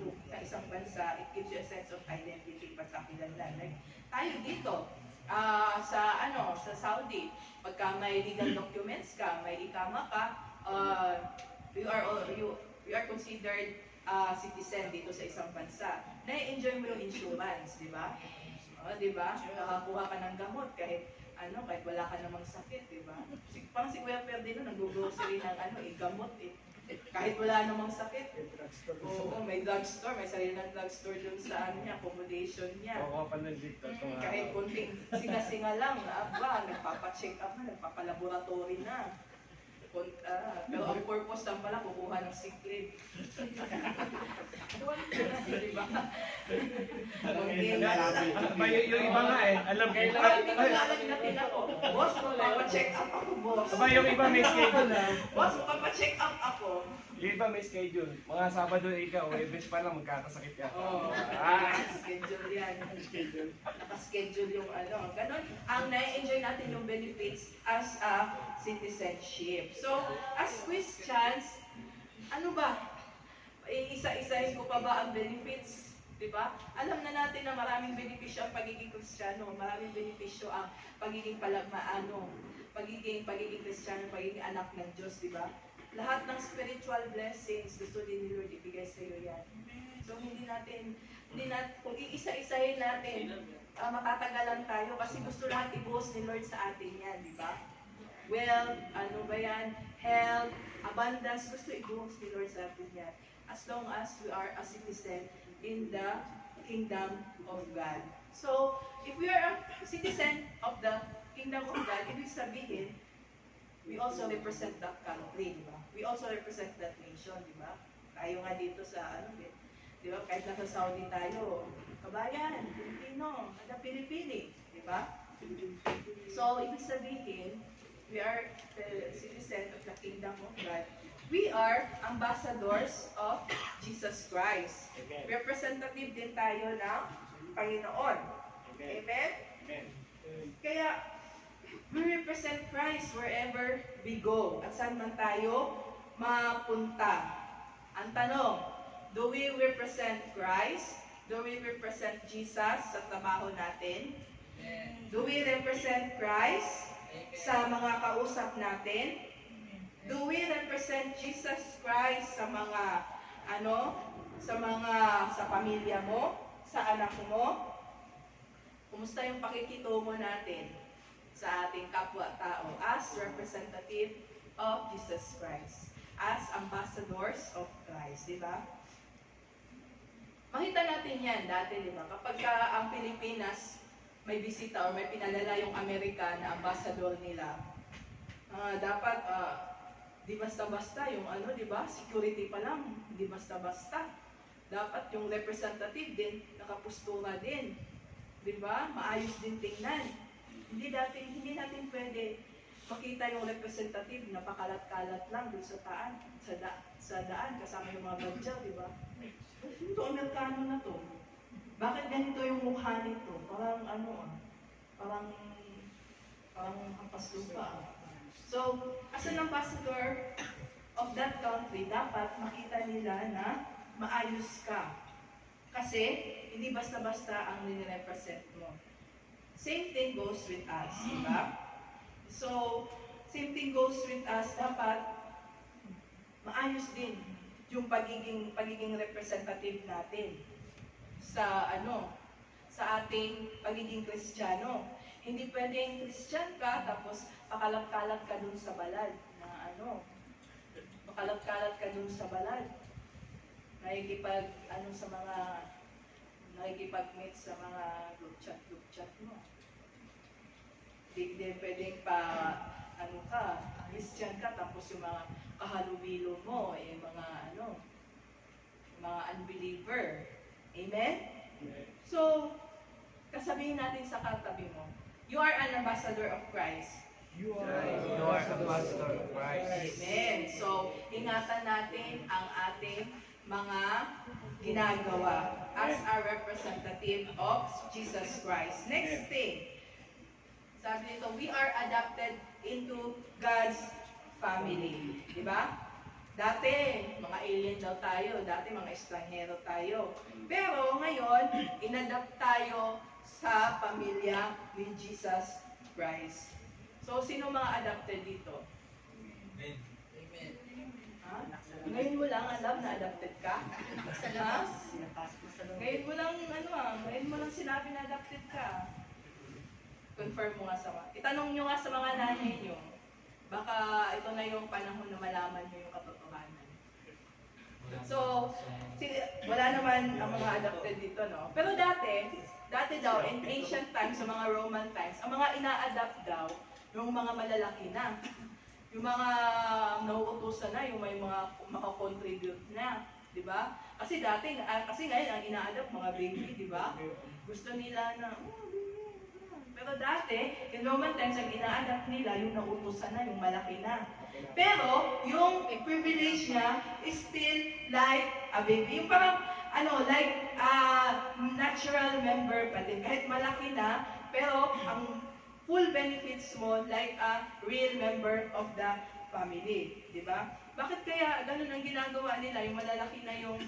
bansa, it gives you a sense of identity, pagkakilanlan. Like, tayo dito, sa Saudi, pagka may legal documents ka, may ikama ka, you are considered citizen dito sa isang bansa. Na-enjoy mo yung insurance, di ba? Di ba? Nakakuha ka ng gamot kahit wala ka namang sakit, di ba? Parang si Kuya Ferdinand, nag-grocery ng gamot eh. Kahit wala namang sakit. May drugstore, may sarili ng drugstore dun sa accommodation niya. Kahit kunting singa-singa lang, nagpapacheck up na, nagpapalaboratory na. Pero ang purpose lang pala, kukuha ng sick leave. Diba?
Yung iba nga alam ko.
Hindi ko alam na ako. Boss, magpapacheck up ako, boss.
Yung iba may schedule
Boss, magpapacheck up ako.
Yung iba may schedule. Mga Sabado ikaw, Webes pa lang magkakasakit ka.
Schedule yan. Naka-schedule yung Ganon. Ang na-enjoy natin yung benefits as a citizenship. So, as Christians, isa-isahin ko pa ba ang benefits? Diba? Alam na natin na maraming benepisyo ang pagiging Kristiyano, maraming benepisyo ang pagiging pagiging Kristiyano, pagiging anak ng Diyos, diba? Lahat ng spiritual blessings, gusto din ni Lord ibigay sa iyo yan. So, hindi natin, kung iisa-isahin natin, matatagalan tayo kasi gusto lahat ibuhos ni Lord sa atin yan, diba? Wealth, health, abundance, gusto ibuhos ni Lord sa atin yan. As long as we are a citizen in the kingdom of God. So, if we are a citizen of the kingdom of God, ibig sabihin, we also represent that country, di ba? We also represent that nation, di ba? Tayo nga dito sa, ano, di ba? Kahit nasa Saudi tayo, kabayan, Pilipino, ada Pilipini, di ba? So, ibig sabihin, we are the citizen of the kingdom of God. We are ambassadors of Jesus Christ. Representative din tayo ng Panginoon. Amen? Kaya, we represent Christ wherever we go. At saan man tayo mapunta. Ang tanong, do we represent Christ? Do we represent Jesus sa trabaho natin? Do we represent Christ sa mga kausap natin? Do we represent Jesus Christ sa mga sa pamilya mo, sa anak mo? Kumusta yung pakikitungo natin sa ating kapwa-tao as representative of Jesus Christ, as ambassadors of Christ, di ba? Makita natin yan dati, di ba? Kapag ang Pilipinas may bisita o may pinalala yung Amerika na ambassador nila, dapat di basta-basta yung di ba? Security pa lang, di basta-basta. Dapat yung representative din, nakapustura din. Di ba? Maayos din tingnan. Hindi natin pwede makita yung representative na pakalat-kalat lang dun sa daan, kasama yung mga badyaw, di ba? Ito, Amerikano na to. Bakit ganito yung mukha nito? Parang parang hampas lupa. So, as an ambassador of that country, dapat makita nila na maayos ka. Kasi, hindi basta-basta ang nire-represent mo. Same thing goes with us, di ba? So, same thing goes with us, dapat maayos din yung pagiging representative natin sa sa ating pagiging Kristiyano. Hindi pwedeng Christian ka tapos pakalat-kalat ka dun sa balad na pakalat-kalat ka dun sa balad. Nakikipag-meet sa mga group chat mo. Hindi pwedeng Christian ka tapos yung mga kahalubilo mo mga unbeliever. Amen? So, kasabihin natin sa katabi mo, you are an ambassador of Christ.
You are
ambassador of Christ.
Amen. So, ingatan natin ang ating mga ginagawa as a representative of Jesus Christ. Next thing, sabi nito, we are adopted into God's family. Di ba? Dati, mga alien daw tayo. Dati, mga estranghero tayo. Pero ngayon, inadapt tayo sa pamilya ni Jesus Christ. So, sino mga adopted dito?
Amen.
Ha? Ngayon mo lang alam na adopted ka? Ha? Ngayon mo lang sinabi na adopted ka. Confirm mo nga itanong nyo nga sa mga nanay nyo. Baka ito na yung panahon na malaman nyo yung katotohanan. So, wala naman ang mga adopted dito, no? Pero dati daw, in ancient times, sa mga Roman times, ang mga ina-adapt daw, yung mga malalaki na. Yung mga nauutusan na, yung may mga makakontribute na. Di ba? Kasi ngayon, ang ina-adapt, mga baby, di ba? Gusto nila na, pero dati, in Roman times, ang ina-adapt nila, yung nautusan na, yung malaki na. Pero, yung privilege niya is still like a baby. Yung parang, like a natural member pa din. Kahit malaki na, pero ang full benefits mo like a real member of the family. Di ba? Bakit kaya ganun ang ginagawa nila, yung malalaki na yung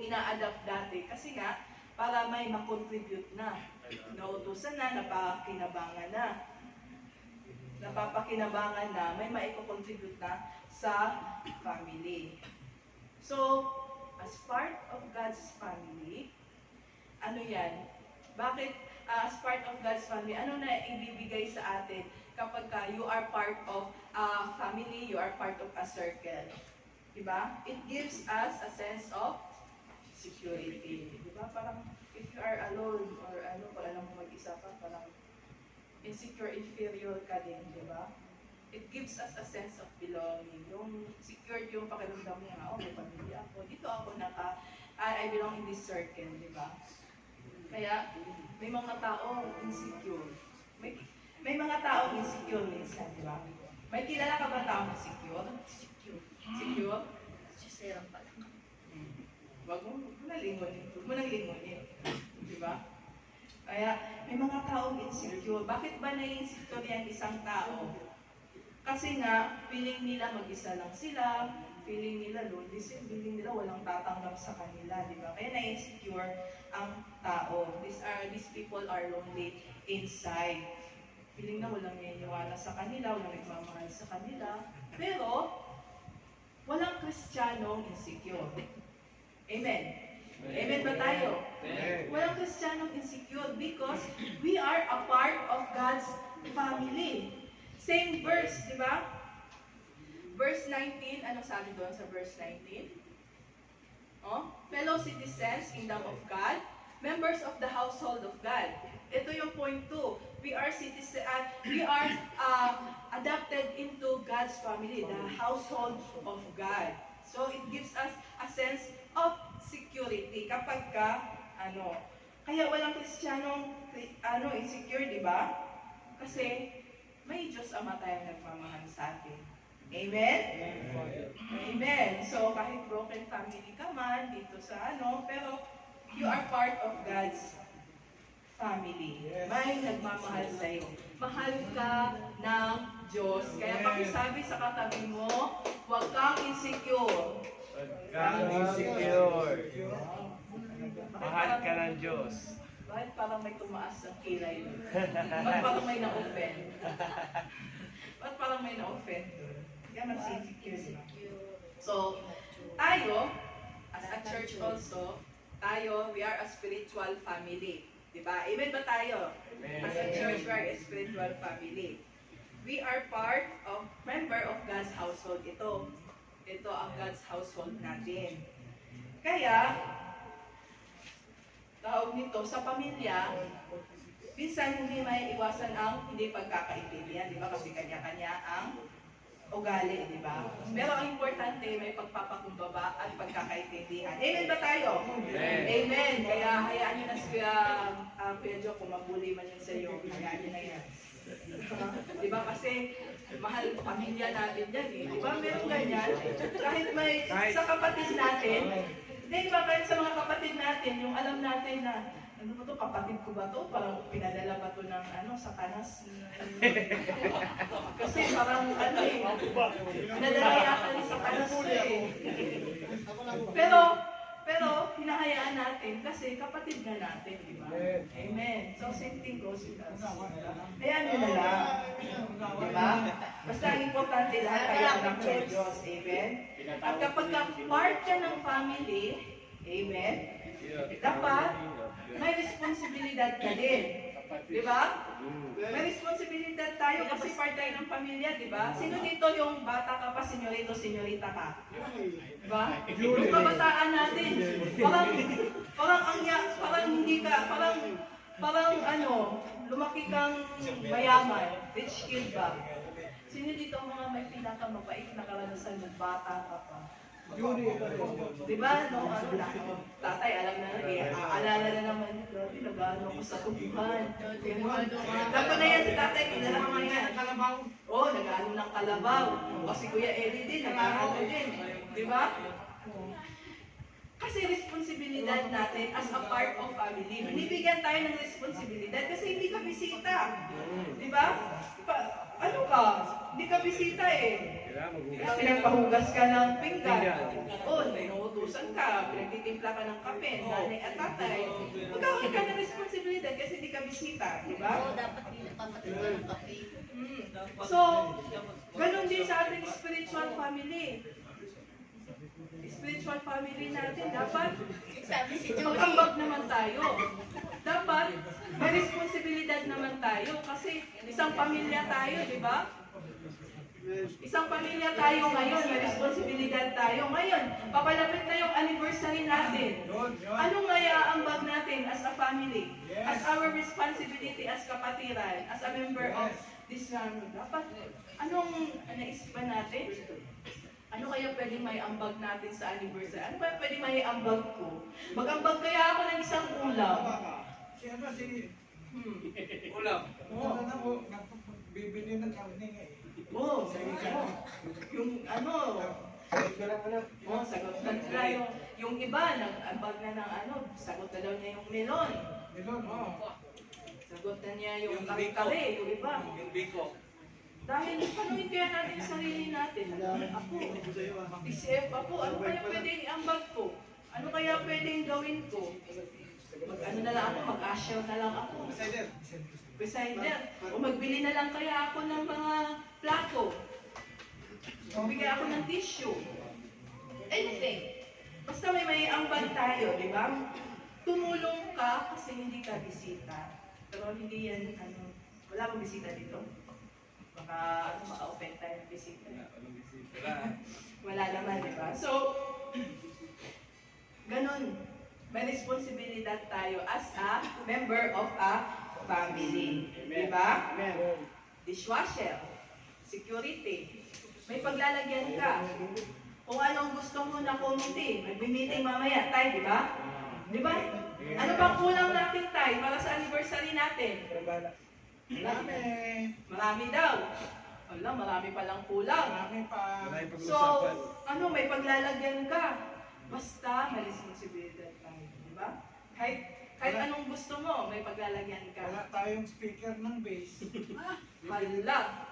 ina-adapt dati? Kasi nga, para may makontribute na. Nautusan na, napapakinabangan na, may maiko-contribute na sa family. So, as part of God's family, yan? Bakit as part of God's family, ano na ibibigay sa atin kapag you are part of a family, you are part of a circle? Diba? It gives us a sense of security. Diba? Parang if you are alone or kung alam mo mag-isa ka, parang insecure, inferior ka din, diba? it gives us a sense of belonging. Yung secured yung pakiramdam niya, oh, may pamilya ako. Dito ako I belong in this circle, di ba? Kaya, may mga taong insecure. May mga taong insecure minsan, di ba? May kilala ka ba taong insecure? Secure?
Sisirang pala.
Wag mo lingonin. Huwag mo nang lingonin. Di ba? Kaya, may mga taong insecure. Bakit ba na-insecure yan isang tao? Kasi nga, feeling nila mag-isa lang sila, feeling nila lonely sila, feeling nila walang tatanggap sa kanila, di ba? Kaya na-insecure ang tao. These people are lonely inside. Feeling na walang niniwala sa kanila, walang nagmamahal sa kanila. Pero, walang Kristiyanong insecure. Amen. Amen ba tayo? Walang Kristiyanong insecure because we are a part of God's family. Same verse, di ba? Verse 19, ano sabi doon sa verse 19? Oh, fellow citizens, kingdom of God, members of the household of God. Ito yung point 2. We are adopted into God's family, the household of God. So it gives us a sense of security kapag kaya walang Kristiyanong insecure, di ba? Kasi may Diyos Ama tayong nagmamahal sa atin. Amen? Amen. So kahit broken family ka man dito sa pero you are part of God's family. May nagmamahal sa iyo. Mahal ka ng Diyos. Kaya pakisabi sa katabi mo, huwag kang insecure.
Kang insecure. Mahal ka ng Diyos.
Bakit parang may tumaas ang kilay? Bakit parang may na-offend? Bakit parang may na-offend? Kaya mag-insecure, di ba? So, tayo, as a church also, we are a spiritual family. Diba? Amen ba tayo?
Amen.
As a church, we are a spiritual family. We are member of God's household. Ito ang God's household natin. Kaya, tawag nito, sa pamilya, minsan hindi may iwasan ang hindi pagkakaintindihan. Diba? Kasi kanya-kanya ang ugali, di ba? Pero ang importante, may pagpapakumbaba at pagkakaintindihan. Amen ba tayo?
Amen.
Amen. Kaya hayaan nyo na si Kuya Joe, kung mabuli man yun sa iyo, hayaan nyo na yan. Di ba? Kasi mahal pamilya natin yan eh. Di ba? Meron ganyan. Kahit may sa kapatid natin, di ba? Kahit sa mga kapatid natin, yung alam natin na ano ba to, kapatid ko ba to? Parang pinadala ba to ng sa kanas? Kasi parang pinadala yata niya sa kanas eh. Pero, hinahayaan natin kasi kapatid na natin, di ba? Amen. So, same thing goes with us. Hayaan nyo na lang. Di ba? Basta ang importante lahat kayo ng Diyos. Amen? At kapag part ka ng family, amen? Dapat, may responsibilidad ka din. Di ba? May responsibilidad tayo kasi part tayo ng pamilya, di ba? Sino dito yung bata ka pa, senyorito, senyorita ka? Di ba? Yung kabataan natin, parang lumaki kang mayaman, rich kid ba? Sino dito ang mga may pinakamabait na karanasan ng bata ka pa? Di ba? Tatay, alam na aalala na naman yun. Grabe, nag-ano ako sa tubuhan. Dapat na yan si tatay, kilala ka man yan. Oo, nag-ano ng kalabaw. O si Kuya Eli din, nag-ano din. Di ba? Kasi responsibilidad natin as a part of family. Binibigyan tayo ng responsibilidad kasi hindi ka bisita. Di ba? Ano ka? Hindi ka bisita eh. Pinagpahugas ka ng pinggan. O, inuutusan ka. Pinagtitimpla ka ng kape. Nanay at tatay. Magkakaroon ka ng responsibilidad kasi hindi ka bisita. Di ba?
Oo, dapat pinapapatiwa ng kape.
So, ganun din sa ating spiritual family. Spiritual family natin, dapat
Sabi si Joey.
mag-ambag naman tayo. Dapat may responsibilidad naman tayo kasi isang pamilya tayo, di ba? Isang pamilya tayo ngayon, may responsibilidad tayo. Ngayon, papalapit na yung anniversary natin. Anong maiaambag natin as a family? As our responsibility as kapatiran, as a member of this dapat, anong naisipan natin? Ano kaya pwedeng may ambag natin sa anniversary? Ano kaya pwedeng may ambag ko? Mag-ambag kaya ako ng isang ulam.
Ulam.
Bibili ng karne nga eh.
Oo. Yung sagot na nila yung iba, nag-ambag na ng sagot na daw niya yung melon.
Melon,
Sagot na niya yung
Yung
kare-kare, yung iba.
Yung biko.
Dahil panuhin kaya natin yung sarili natin. Ako, PCF ako, ano kaya pwedeng iambag ko? Ano kaya pwedeng gawin ko? Mag-ano na lang ako, mag-asher na lang ako. Decider. O magbili na lang kaya ako ng mga plato. Magbigay ako ng tissue. Anything. Basta may ambag tayo, di ba? Tumulong ka kasi hindi ka bisita. Pero hindi yan, wala bang bisita dito? Baka, maka-open tayo ng bisita. Wala naman, di ba? So, ganun. May responsibilidad tayo as a member of a family. Di ba? Dishwasher, security, may paglalagyan ka. Kung anong gusto mo na committee, mag-meeting mamaya tayo, di ba? Di ba? Ano bang kulang natin tayo para sa anniversary natin? Marami daw. Wala, marami palang kulang. So, may paglalagyan ka. Basta may responsibilidad tayo, di ba? Kahit anong gusto mo, may paglalagyan ka.
Wala tayong speaker ng bass.
Hala.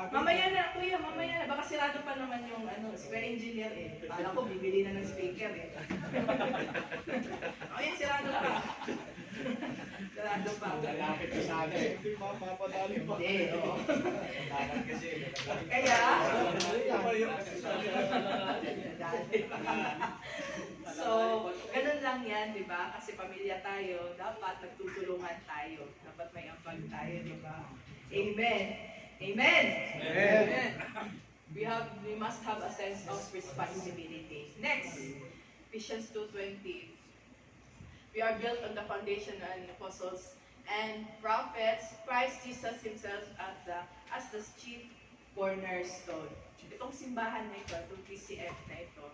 Mamaya na, kuya, mamaya na. Baka sirado pa naman yung square engineer eh. Kala ko bibili na ng speaker eh. Ayan, sirado pa. Sirado pa.
Lalapit ka sana eh. Hindi mapapadali pa.
Hindi, oo.
Kasi.
Kaya, so, ganun lang yan, di ba? Kasi pamilya tayo, dapat nagtutulungan tayo. Dapat may ambag tayo, di ba? Amen. Amen.
Amen.
We must have a sense of responsibility. Next, Ephesians 2:20. We are built on the foundation and apostles and prophets, Christ Jesus Himself as the chief cornerstone. Itong simbahan na ito, itong PCF na ito,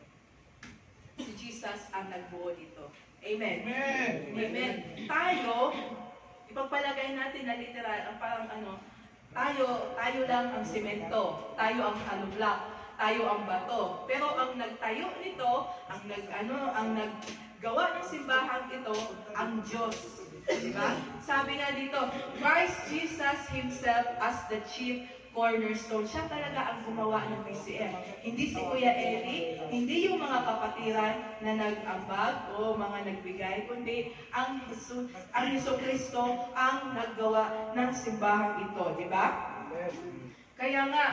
si Jesus ang nagbuo dito. Amen.
Amen.
Amen. Tayo, ipagpalagay natin na literal, parang tayo lang ang simento, tayo ang hollow block, tayo ang bato. Pero ang nagtayo nito, ang naggawa ng simbahan ito, ang Diyos. Diba? Sabi nga dito, Christ Jesus Himself as the chief cornerstone. Siya talaga ang gumawa ng PCF. Hindi si Kuya Eli, hindi yung mga kapatiran na nag-ambag o mga nagbigay, kundi ang Hesus Kristo ang naggawa ng simbahang ito. Diba? Kaya nga,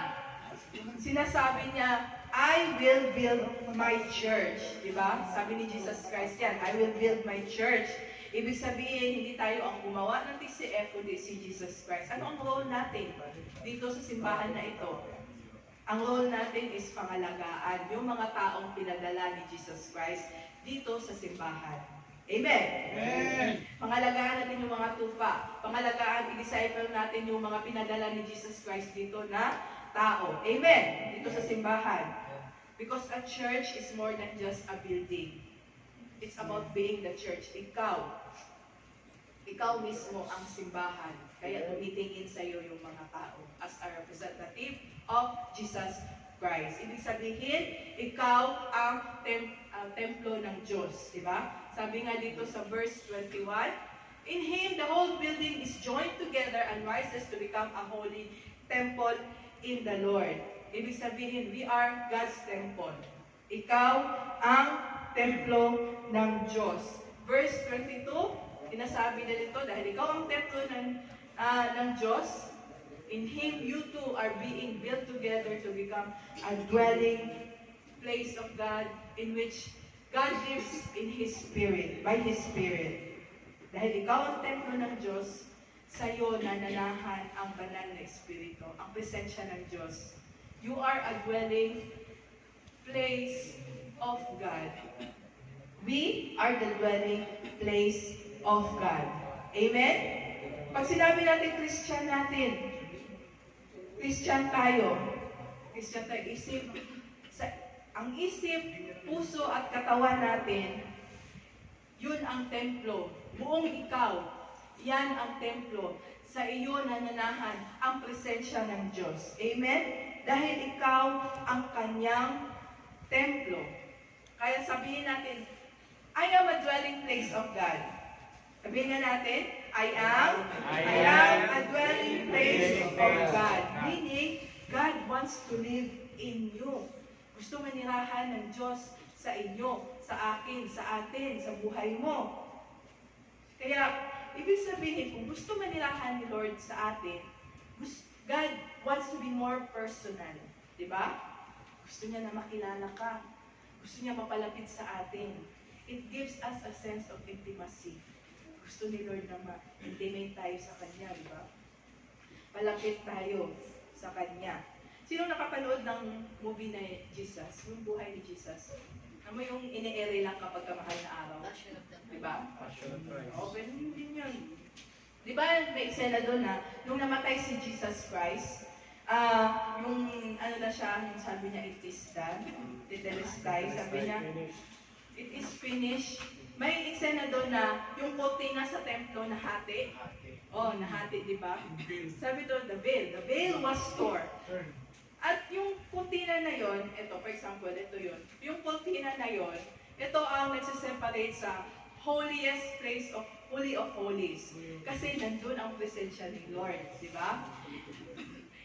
sinasabi niya, I will build my church. Diba? Sabi ni Jesus Christ yan, I will build my church. Ibig sabihin, hindi tayo ang gumawa ng TCF, kundi si Jesus Christ. Ano ang role natin dito sa simbahan na ito? Ang role natin is pangalagaan yung mga taong pinadala ni Jesus Christ dito sa simbahan. Amen?
Amen.
Pangalagaan natin yung mga tupa. Pangalagaan, i-disciple natin yung mga pinadala ni Jesus Christ dito na tao. Amen? Dito sa simbahan. Because a church is more than just a building. It's about being the church. Ikaw mismo ang simbahan. Kaya tumitingin sa iyo yung mga tao as a representative of Jesus Christ. Ibig sabihin, ikaw ang templo ng Diyos. Diba? Sabi nga dito sa verse 21, in Him, the whole building is joined together and rises to become a holy temple in the Lord. Ibig sabihin, we are God's temple. Ikaw ang templo ng Diyos. Verse 22, sinasabi na dito, dahil ikaw ang templo ng Diyos, in Him you two are being built together to become a dwelling place of God in which God lives in His Spirit, by His Spirit. Dahil ikaw ang templo ng Diyos, sa'yo nananahan ang banal na Espiritu, ang presensya ng Diyos. You are a dwelling place of God. We are the dwelling place of God. Amen? Pag sinabi natin Christian tayo, isip, ang isip, puso at katawan natin, yun ang templo. Buong ikaw, yan ang templo. Sa iyo nananahan ang presensya ng Diyos. Amen? Dahil ikaw ang kanyang templo. Kaya sabihin natin, I am a dwelling place of God. Sabihin nga natin, I am a dwelling place of God. Meaning, God wants to live in you. Gusto manirahan ng Diyos sa inyo, sa akin, sa atin, sa buhay mo. Kaya, ibig sabihin, kung gusto manirahan ni Lord sa atin, God wants to be more personal. Diba? Gusto niya na makilala ka. Gusto niya mapalapit sa atin. It gives us a sense of intimacy. Gusto ni Lord na ma-intimate tayo sa Kanya, di ba? Palapit tayo sa Kanya. Sino nakapanood ng movie na Jesus? Yung buhay ni Jesus? Ano yung ine-ere lang kapag kamahal na araw?
Passion of the
Di ba?
Passion of Christ.
Open din yun. Di ba may eksena doon na, nung namatay si Jesus Christ, yung ano na siya, yung sabi niya, it is done, tetelestai, sabi niya, it is finished. May eksena doon na yung kurtina sa templo nahati. Oh, nahati, di ba? Sabi doon, the veil was torn. At yung kurtina na yon, ito, for example, ito yun. Yung kurtina na yon, ito ang nagsiseparate sa holiest place of Holy of Holies. Kasi nandun ang presensya ni Lord, di ba?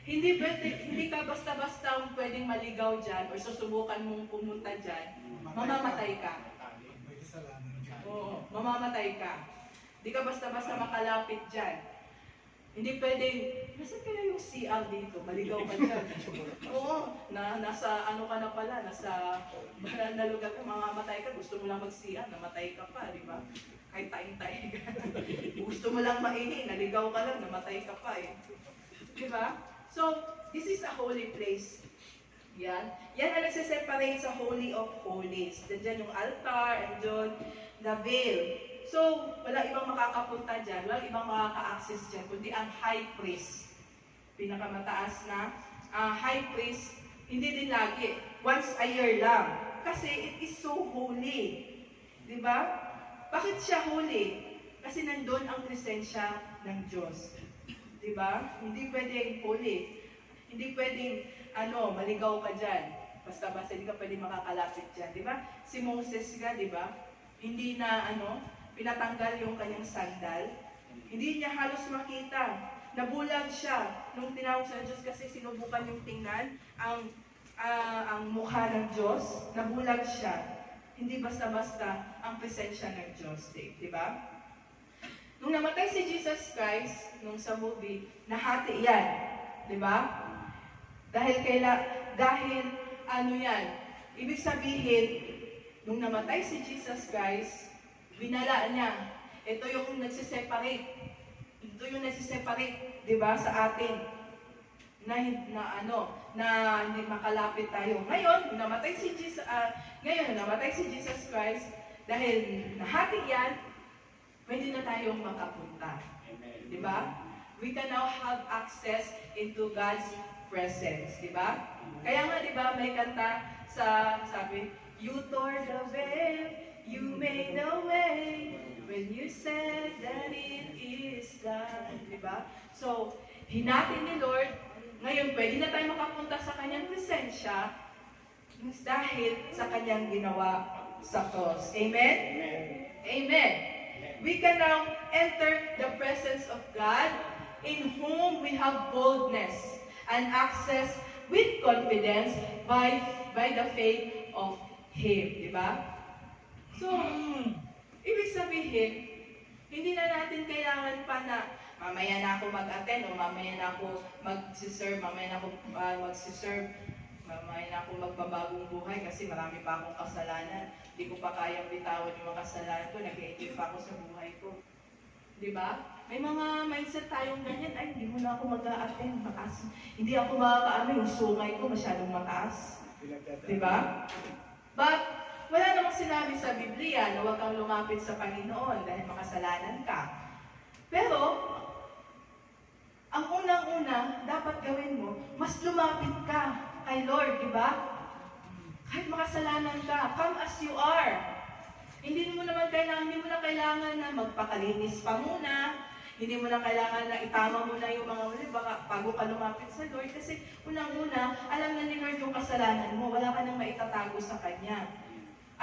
Hindi ka basta-basta pwedeng maligaw dyan o susubukan mong pumunta dyan, mamamatay ka. Oo, mamamatay ka. Hindi ka basta-basta makalapit dyan. Hindi pwedeng, nasan kaya yung CR dito? Maligaw ka dyan. Oo, nasa ano ka na pala, nasa banal na lugar ka, mamamatay ka, gusto mo lang mag-CR, namatay ka pa, di ba? Kahit taing-taing ka. Gusto mo lang maini, naligaw ka lang, namatay ka pa eh. Di ba? So, this is a holy place. Yan. Yan ang nagsiseparate sa Holy of Holies. Diyan yung altar, and doon, the veil. So, wala ibang makakapunta dyan, wala ibang makaka-access dyan, kundi ang high priest. Pinakamataas na high priest, hindi din lagi, once a year lang. Kasi it is so holy. Diba? Bakit siya holy? Kasi nandun ang presensya ng Diyos. Diba? Hindi pwedeng holy. Hindi pwedeng, maligaw ka dyan. Basta-basta hindi ka pwedeng makakalapit dyan. Diba? Si Moses nga, diba? Hindi na, pinatanggal yung kanyang sandal. Hindi niya halos makita. Nabulag siya nung tinawag siya ng Diyos kasi sinubukan yung tingnan ang mukha ng Diyos. Nabulag siya. Hindi basta-basta ang presensya ng Diyos. Diba? Nung namatay si Jesus Christ, nung sa movie, nahati yan. Diba? Dahil yan, ibig sabihin, nung namatay si Jesus Christ, binala niya. Ito yung nagsiseparate. Ito yung nagsiseparate, di ba, sa atin. Na hindi makalapit tayo. Ngayon, namatay si Jesus Christ, dahil nahati yan, pwede na tayong makapunta. Di ba? We can now have access into God's presence. Di ba? Kaya nga, di ba, may kanta sabi, you tore the veil, you made a way, when you said that it is done. Diba? So, hinati ni Lord, ngayon pwede na tayo makapunta sa kanyang presensya dahil sa kanyang ginawa sa cross. Amen? Amen. We can now enter the presence of God in whom we have boldness and access with confidence by the faith of Him. Diba? So, ibig sabihin, hindi na natin kailangan pa na mamaya na ako mag-attend o mamaya na ako mag-serve, mamaya na ako magbabagong buhay kasi marami pa akong kasalanan. Hindi ko pa kayang bitawan yung mga kasalanan ko, nag-i-enjoy pa ako sa buhay ko. Di ba? May mga mindset tayong ganyan, ay hindi mo na ako mag-a-attend, mataas. Hindi ako makakaano, yung sungay ko masyadong mataas. Di ba? But, wala namang sinabi sa Biblia na huwag kang lumapit sa Panginoon dahil makasalanan ka. Pero, ang unang-una, dapat gawin mo, mas lumapit ka kay Lord, di ba? Kahit makasalanan ka, come as you are. Hindi mo na kailangan na magpakalinis pa muna. Hindi mo na kailangan na itama mo na yung mga uli, baka bago ka lumapit sa Lord. Kasi unang-una, alam na ni Lord yung kasalanan mo, wala ka nang maitatago sa Kanya.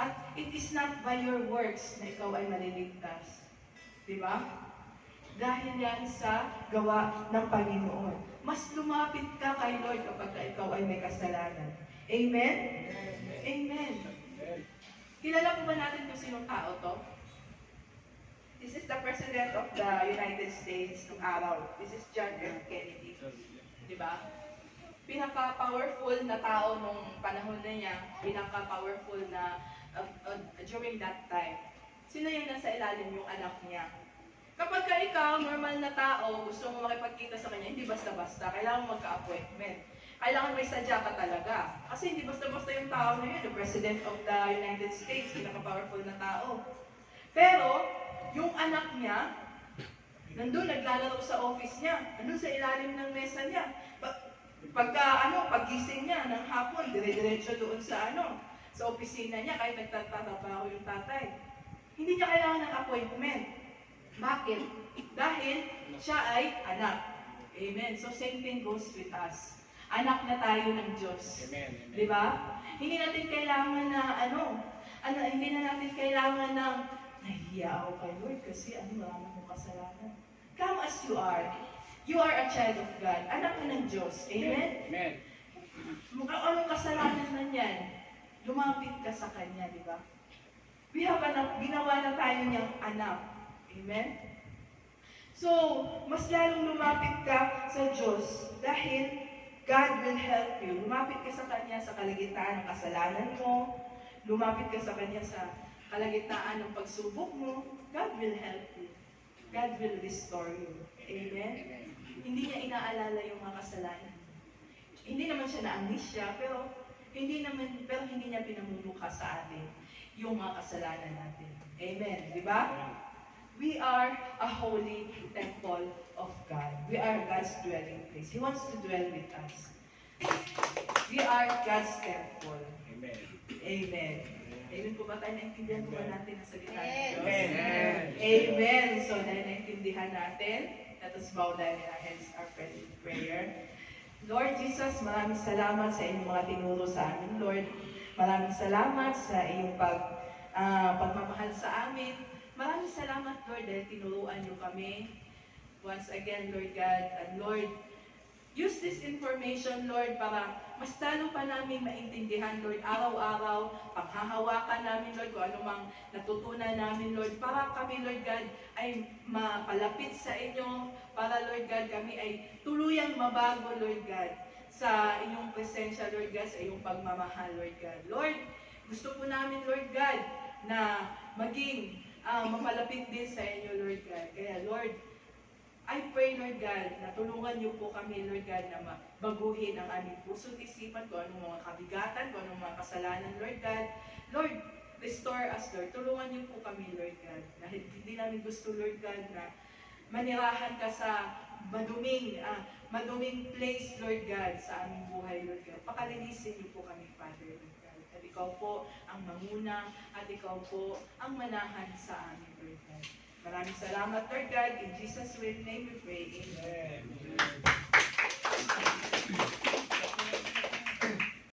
At it is not by your works na ikaw ay maliligtas. Di ba? Dahil yan sa gawa ng Panginoon. Mas lumapit ka kay Lord kapag ikaw ay may kasalanan. Amen? Amen. Kilala po ba natin kung sinong tao to? This is the President of the United States nung araw. This is John F. Kennedy. Di ba? Pinaka-powerful na tao nung panahon na niya, pinaka-powerful na during that time. Sino yung nasa ilalim? Yung anak niya. Kapag ka ikaw, normal na tao, gusto mo makipagkita sa kanya, hindi basta-basta. Kailangan mo magka-appointment. Kailangan may sadya ka talaga. Kasi hindi basta-basta yung tao na yun, the President of the United States, pinaka-powerful na tao. Pero, yung anak niya, nandun, naglalaro sa office niya, nandun sa ilalim ng mesa niya. Paggising niya ng hapon, dire-diretso doon sa opisina niya, kahit nagtatrabaho yung tatay. Hindi niya kailangan ng appointment. Bakit? Dahil siya ay anak. Amen. So same thing goes with us. Anak na tayo ng Diyos.
Amen.
Di ba? Hindi natin kailangan na hindi na natin kailangan ng nahihiya ako kay Lord kasi marami akong kasalanan. Come as you are. You are a child of God. Anak ka ng Diyos. Amen?
Amen.
Anong kasalanan man yan? Lumapit ka sa Kanya, di ba? We have ginawa na tayo niyang anak. Amen? So, mas lalong lumapit ka sa Diyos dahil God will help you. Lumapit ka sa Kanya sa kalagitnaan ng kasalanan mo. Lumapit ka sa Kanya sa kalagitnaan ng pagsubok mo. God will help you. God will restore you. Amen? Hindi niya inaalala yung mga kasalanan. Hindi naman siya na-amnesia, pero hindi niya pinamumukha sa atin yung mga kasalanan natin. Amen. Di ba? We are a holy temple of God. We are God's dwelling place. He wants to dwell with us. We are God's temple.
Amen.
Amen. Amen po ba tayo? Naintindihan po ba natin ang salita ng Diyos?
Amen.
Amen. So, dahil naintindihan natin, let us bow down in our heads, our prayer. Lord Jesus, maraming salamat sa inyong mga tinuro sa amin, Lord. Maraming salamat sa iyong pagmamahal sa amin. Maraming salamat, Lord, dahil tinuruan niyo kami. Once again, Lord God, and Lord, use this information, Lord, para mas lalo pa namin maintindihan, Lord, araw-araw, panghahawakan namin, Lord, kung anumang natutunan namin, Lord, para kami, Lord God, ay mapalapit sa inyo, para, Lord God, kami ay tuluyang mabago, Lord God, sa inyong presensya, Lord God, sa iyong pagmamahal, Lord God. Lord, gusto po namin, Lord God, na maging mapalapit din sa inyo, Lord God. Kaya, Lord, I pray, Lord God, na tulungan niyo po kami, Lord God, na baguhin ang aming puso't isipan, kung anong mga kabigatan, kung anong mga kasalanan, Lord God. Lord, restore us, Lord. Tulungan niyo po kami, Lord God. Dahil hindi namin gusto, Lord God, na manirahan ka sa maduming place, Lord God, sa aming buhay, Lord God. Pakalinisin niyo po kami, Father, Lord God. At ikaw po ang manguna, at ikaw po ang manahan sa amin, Lord God. Maraming salamat, Lord God. In Jesus' name we pray. Amen.
Amen.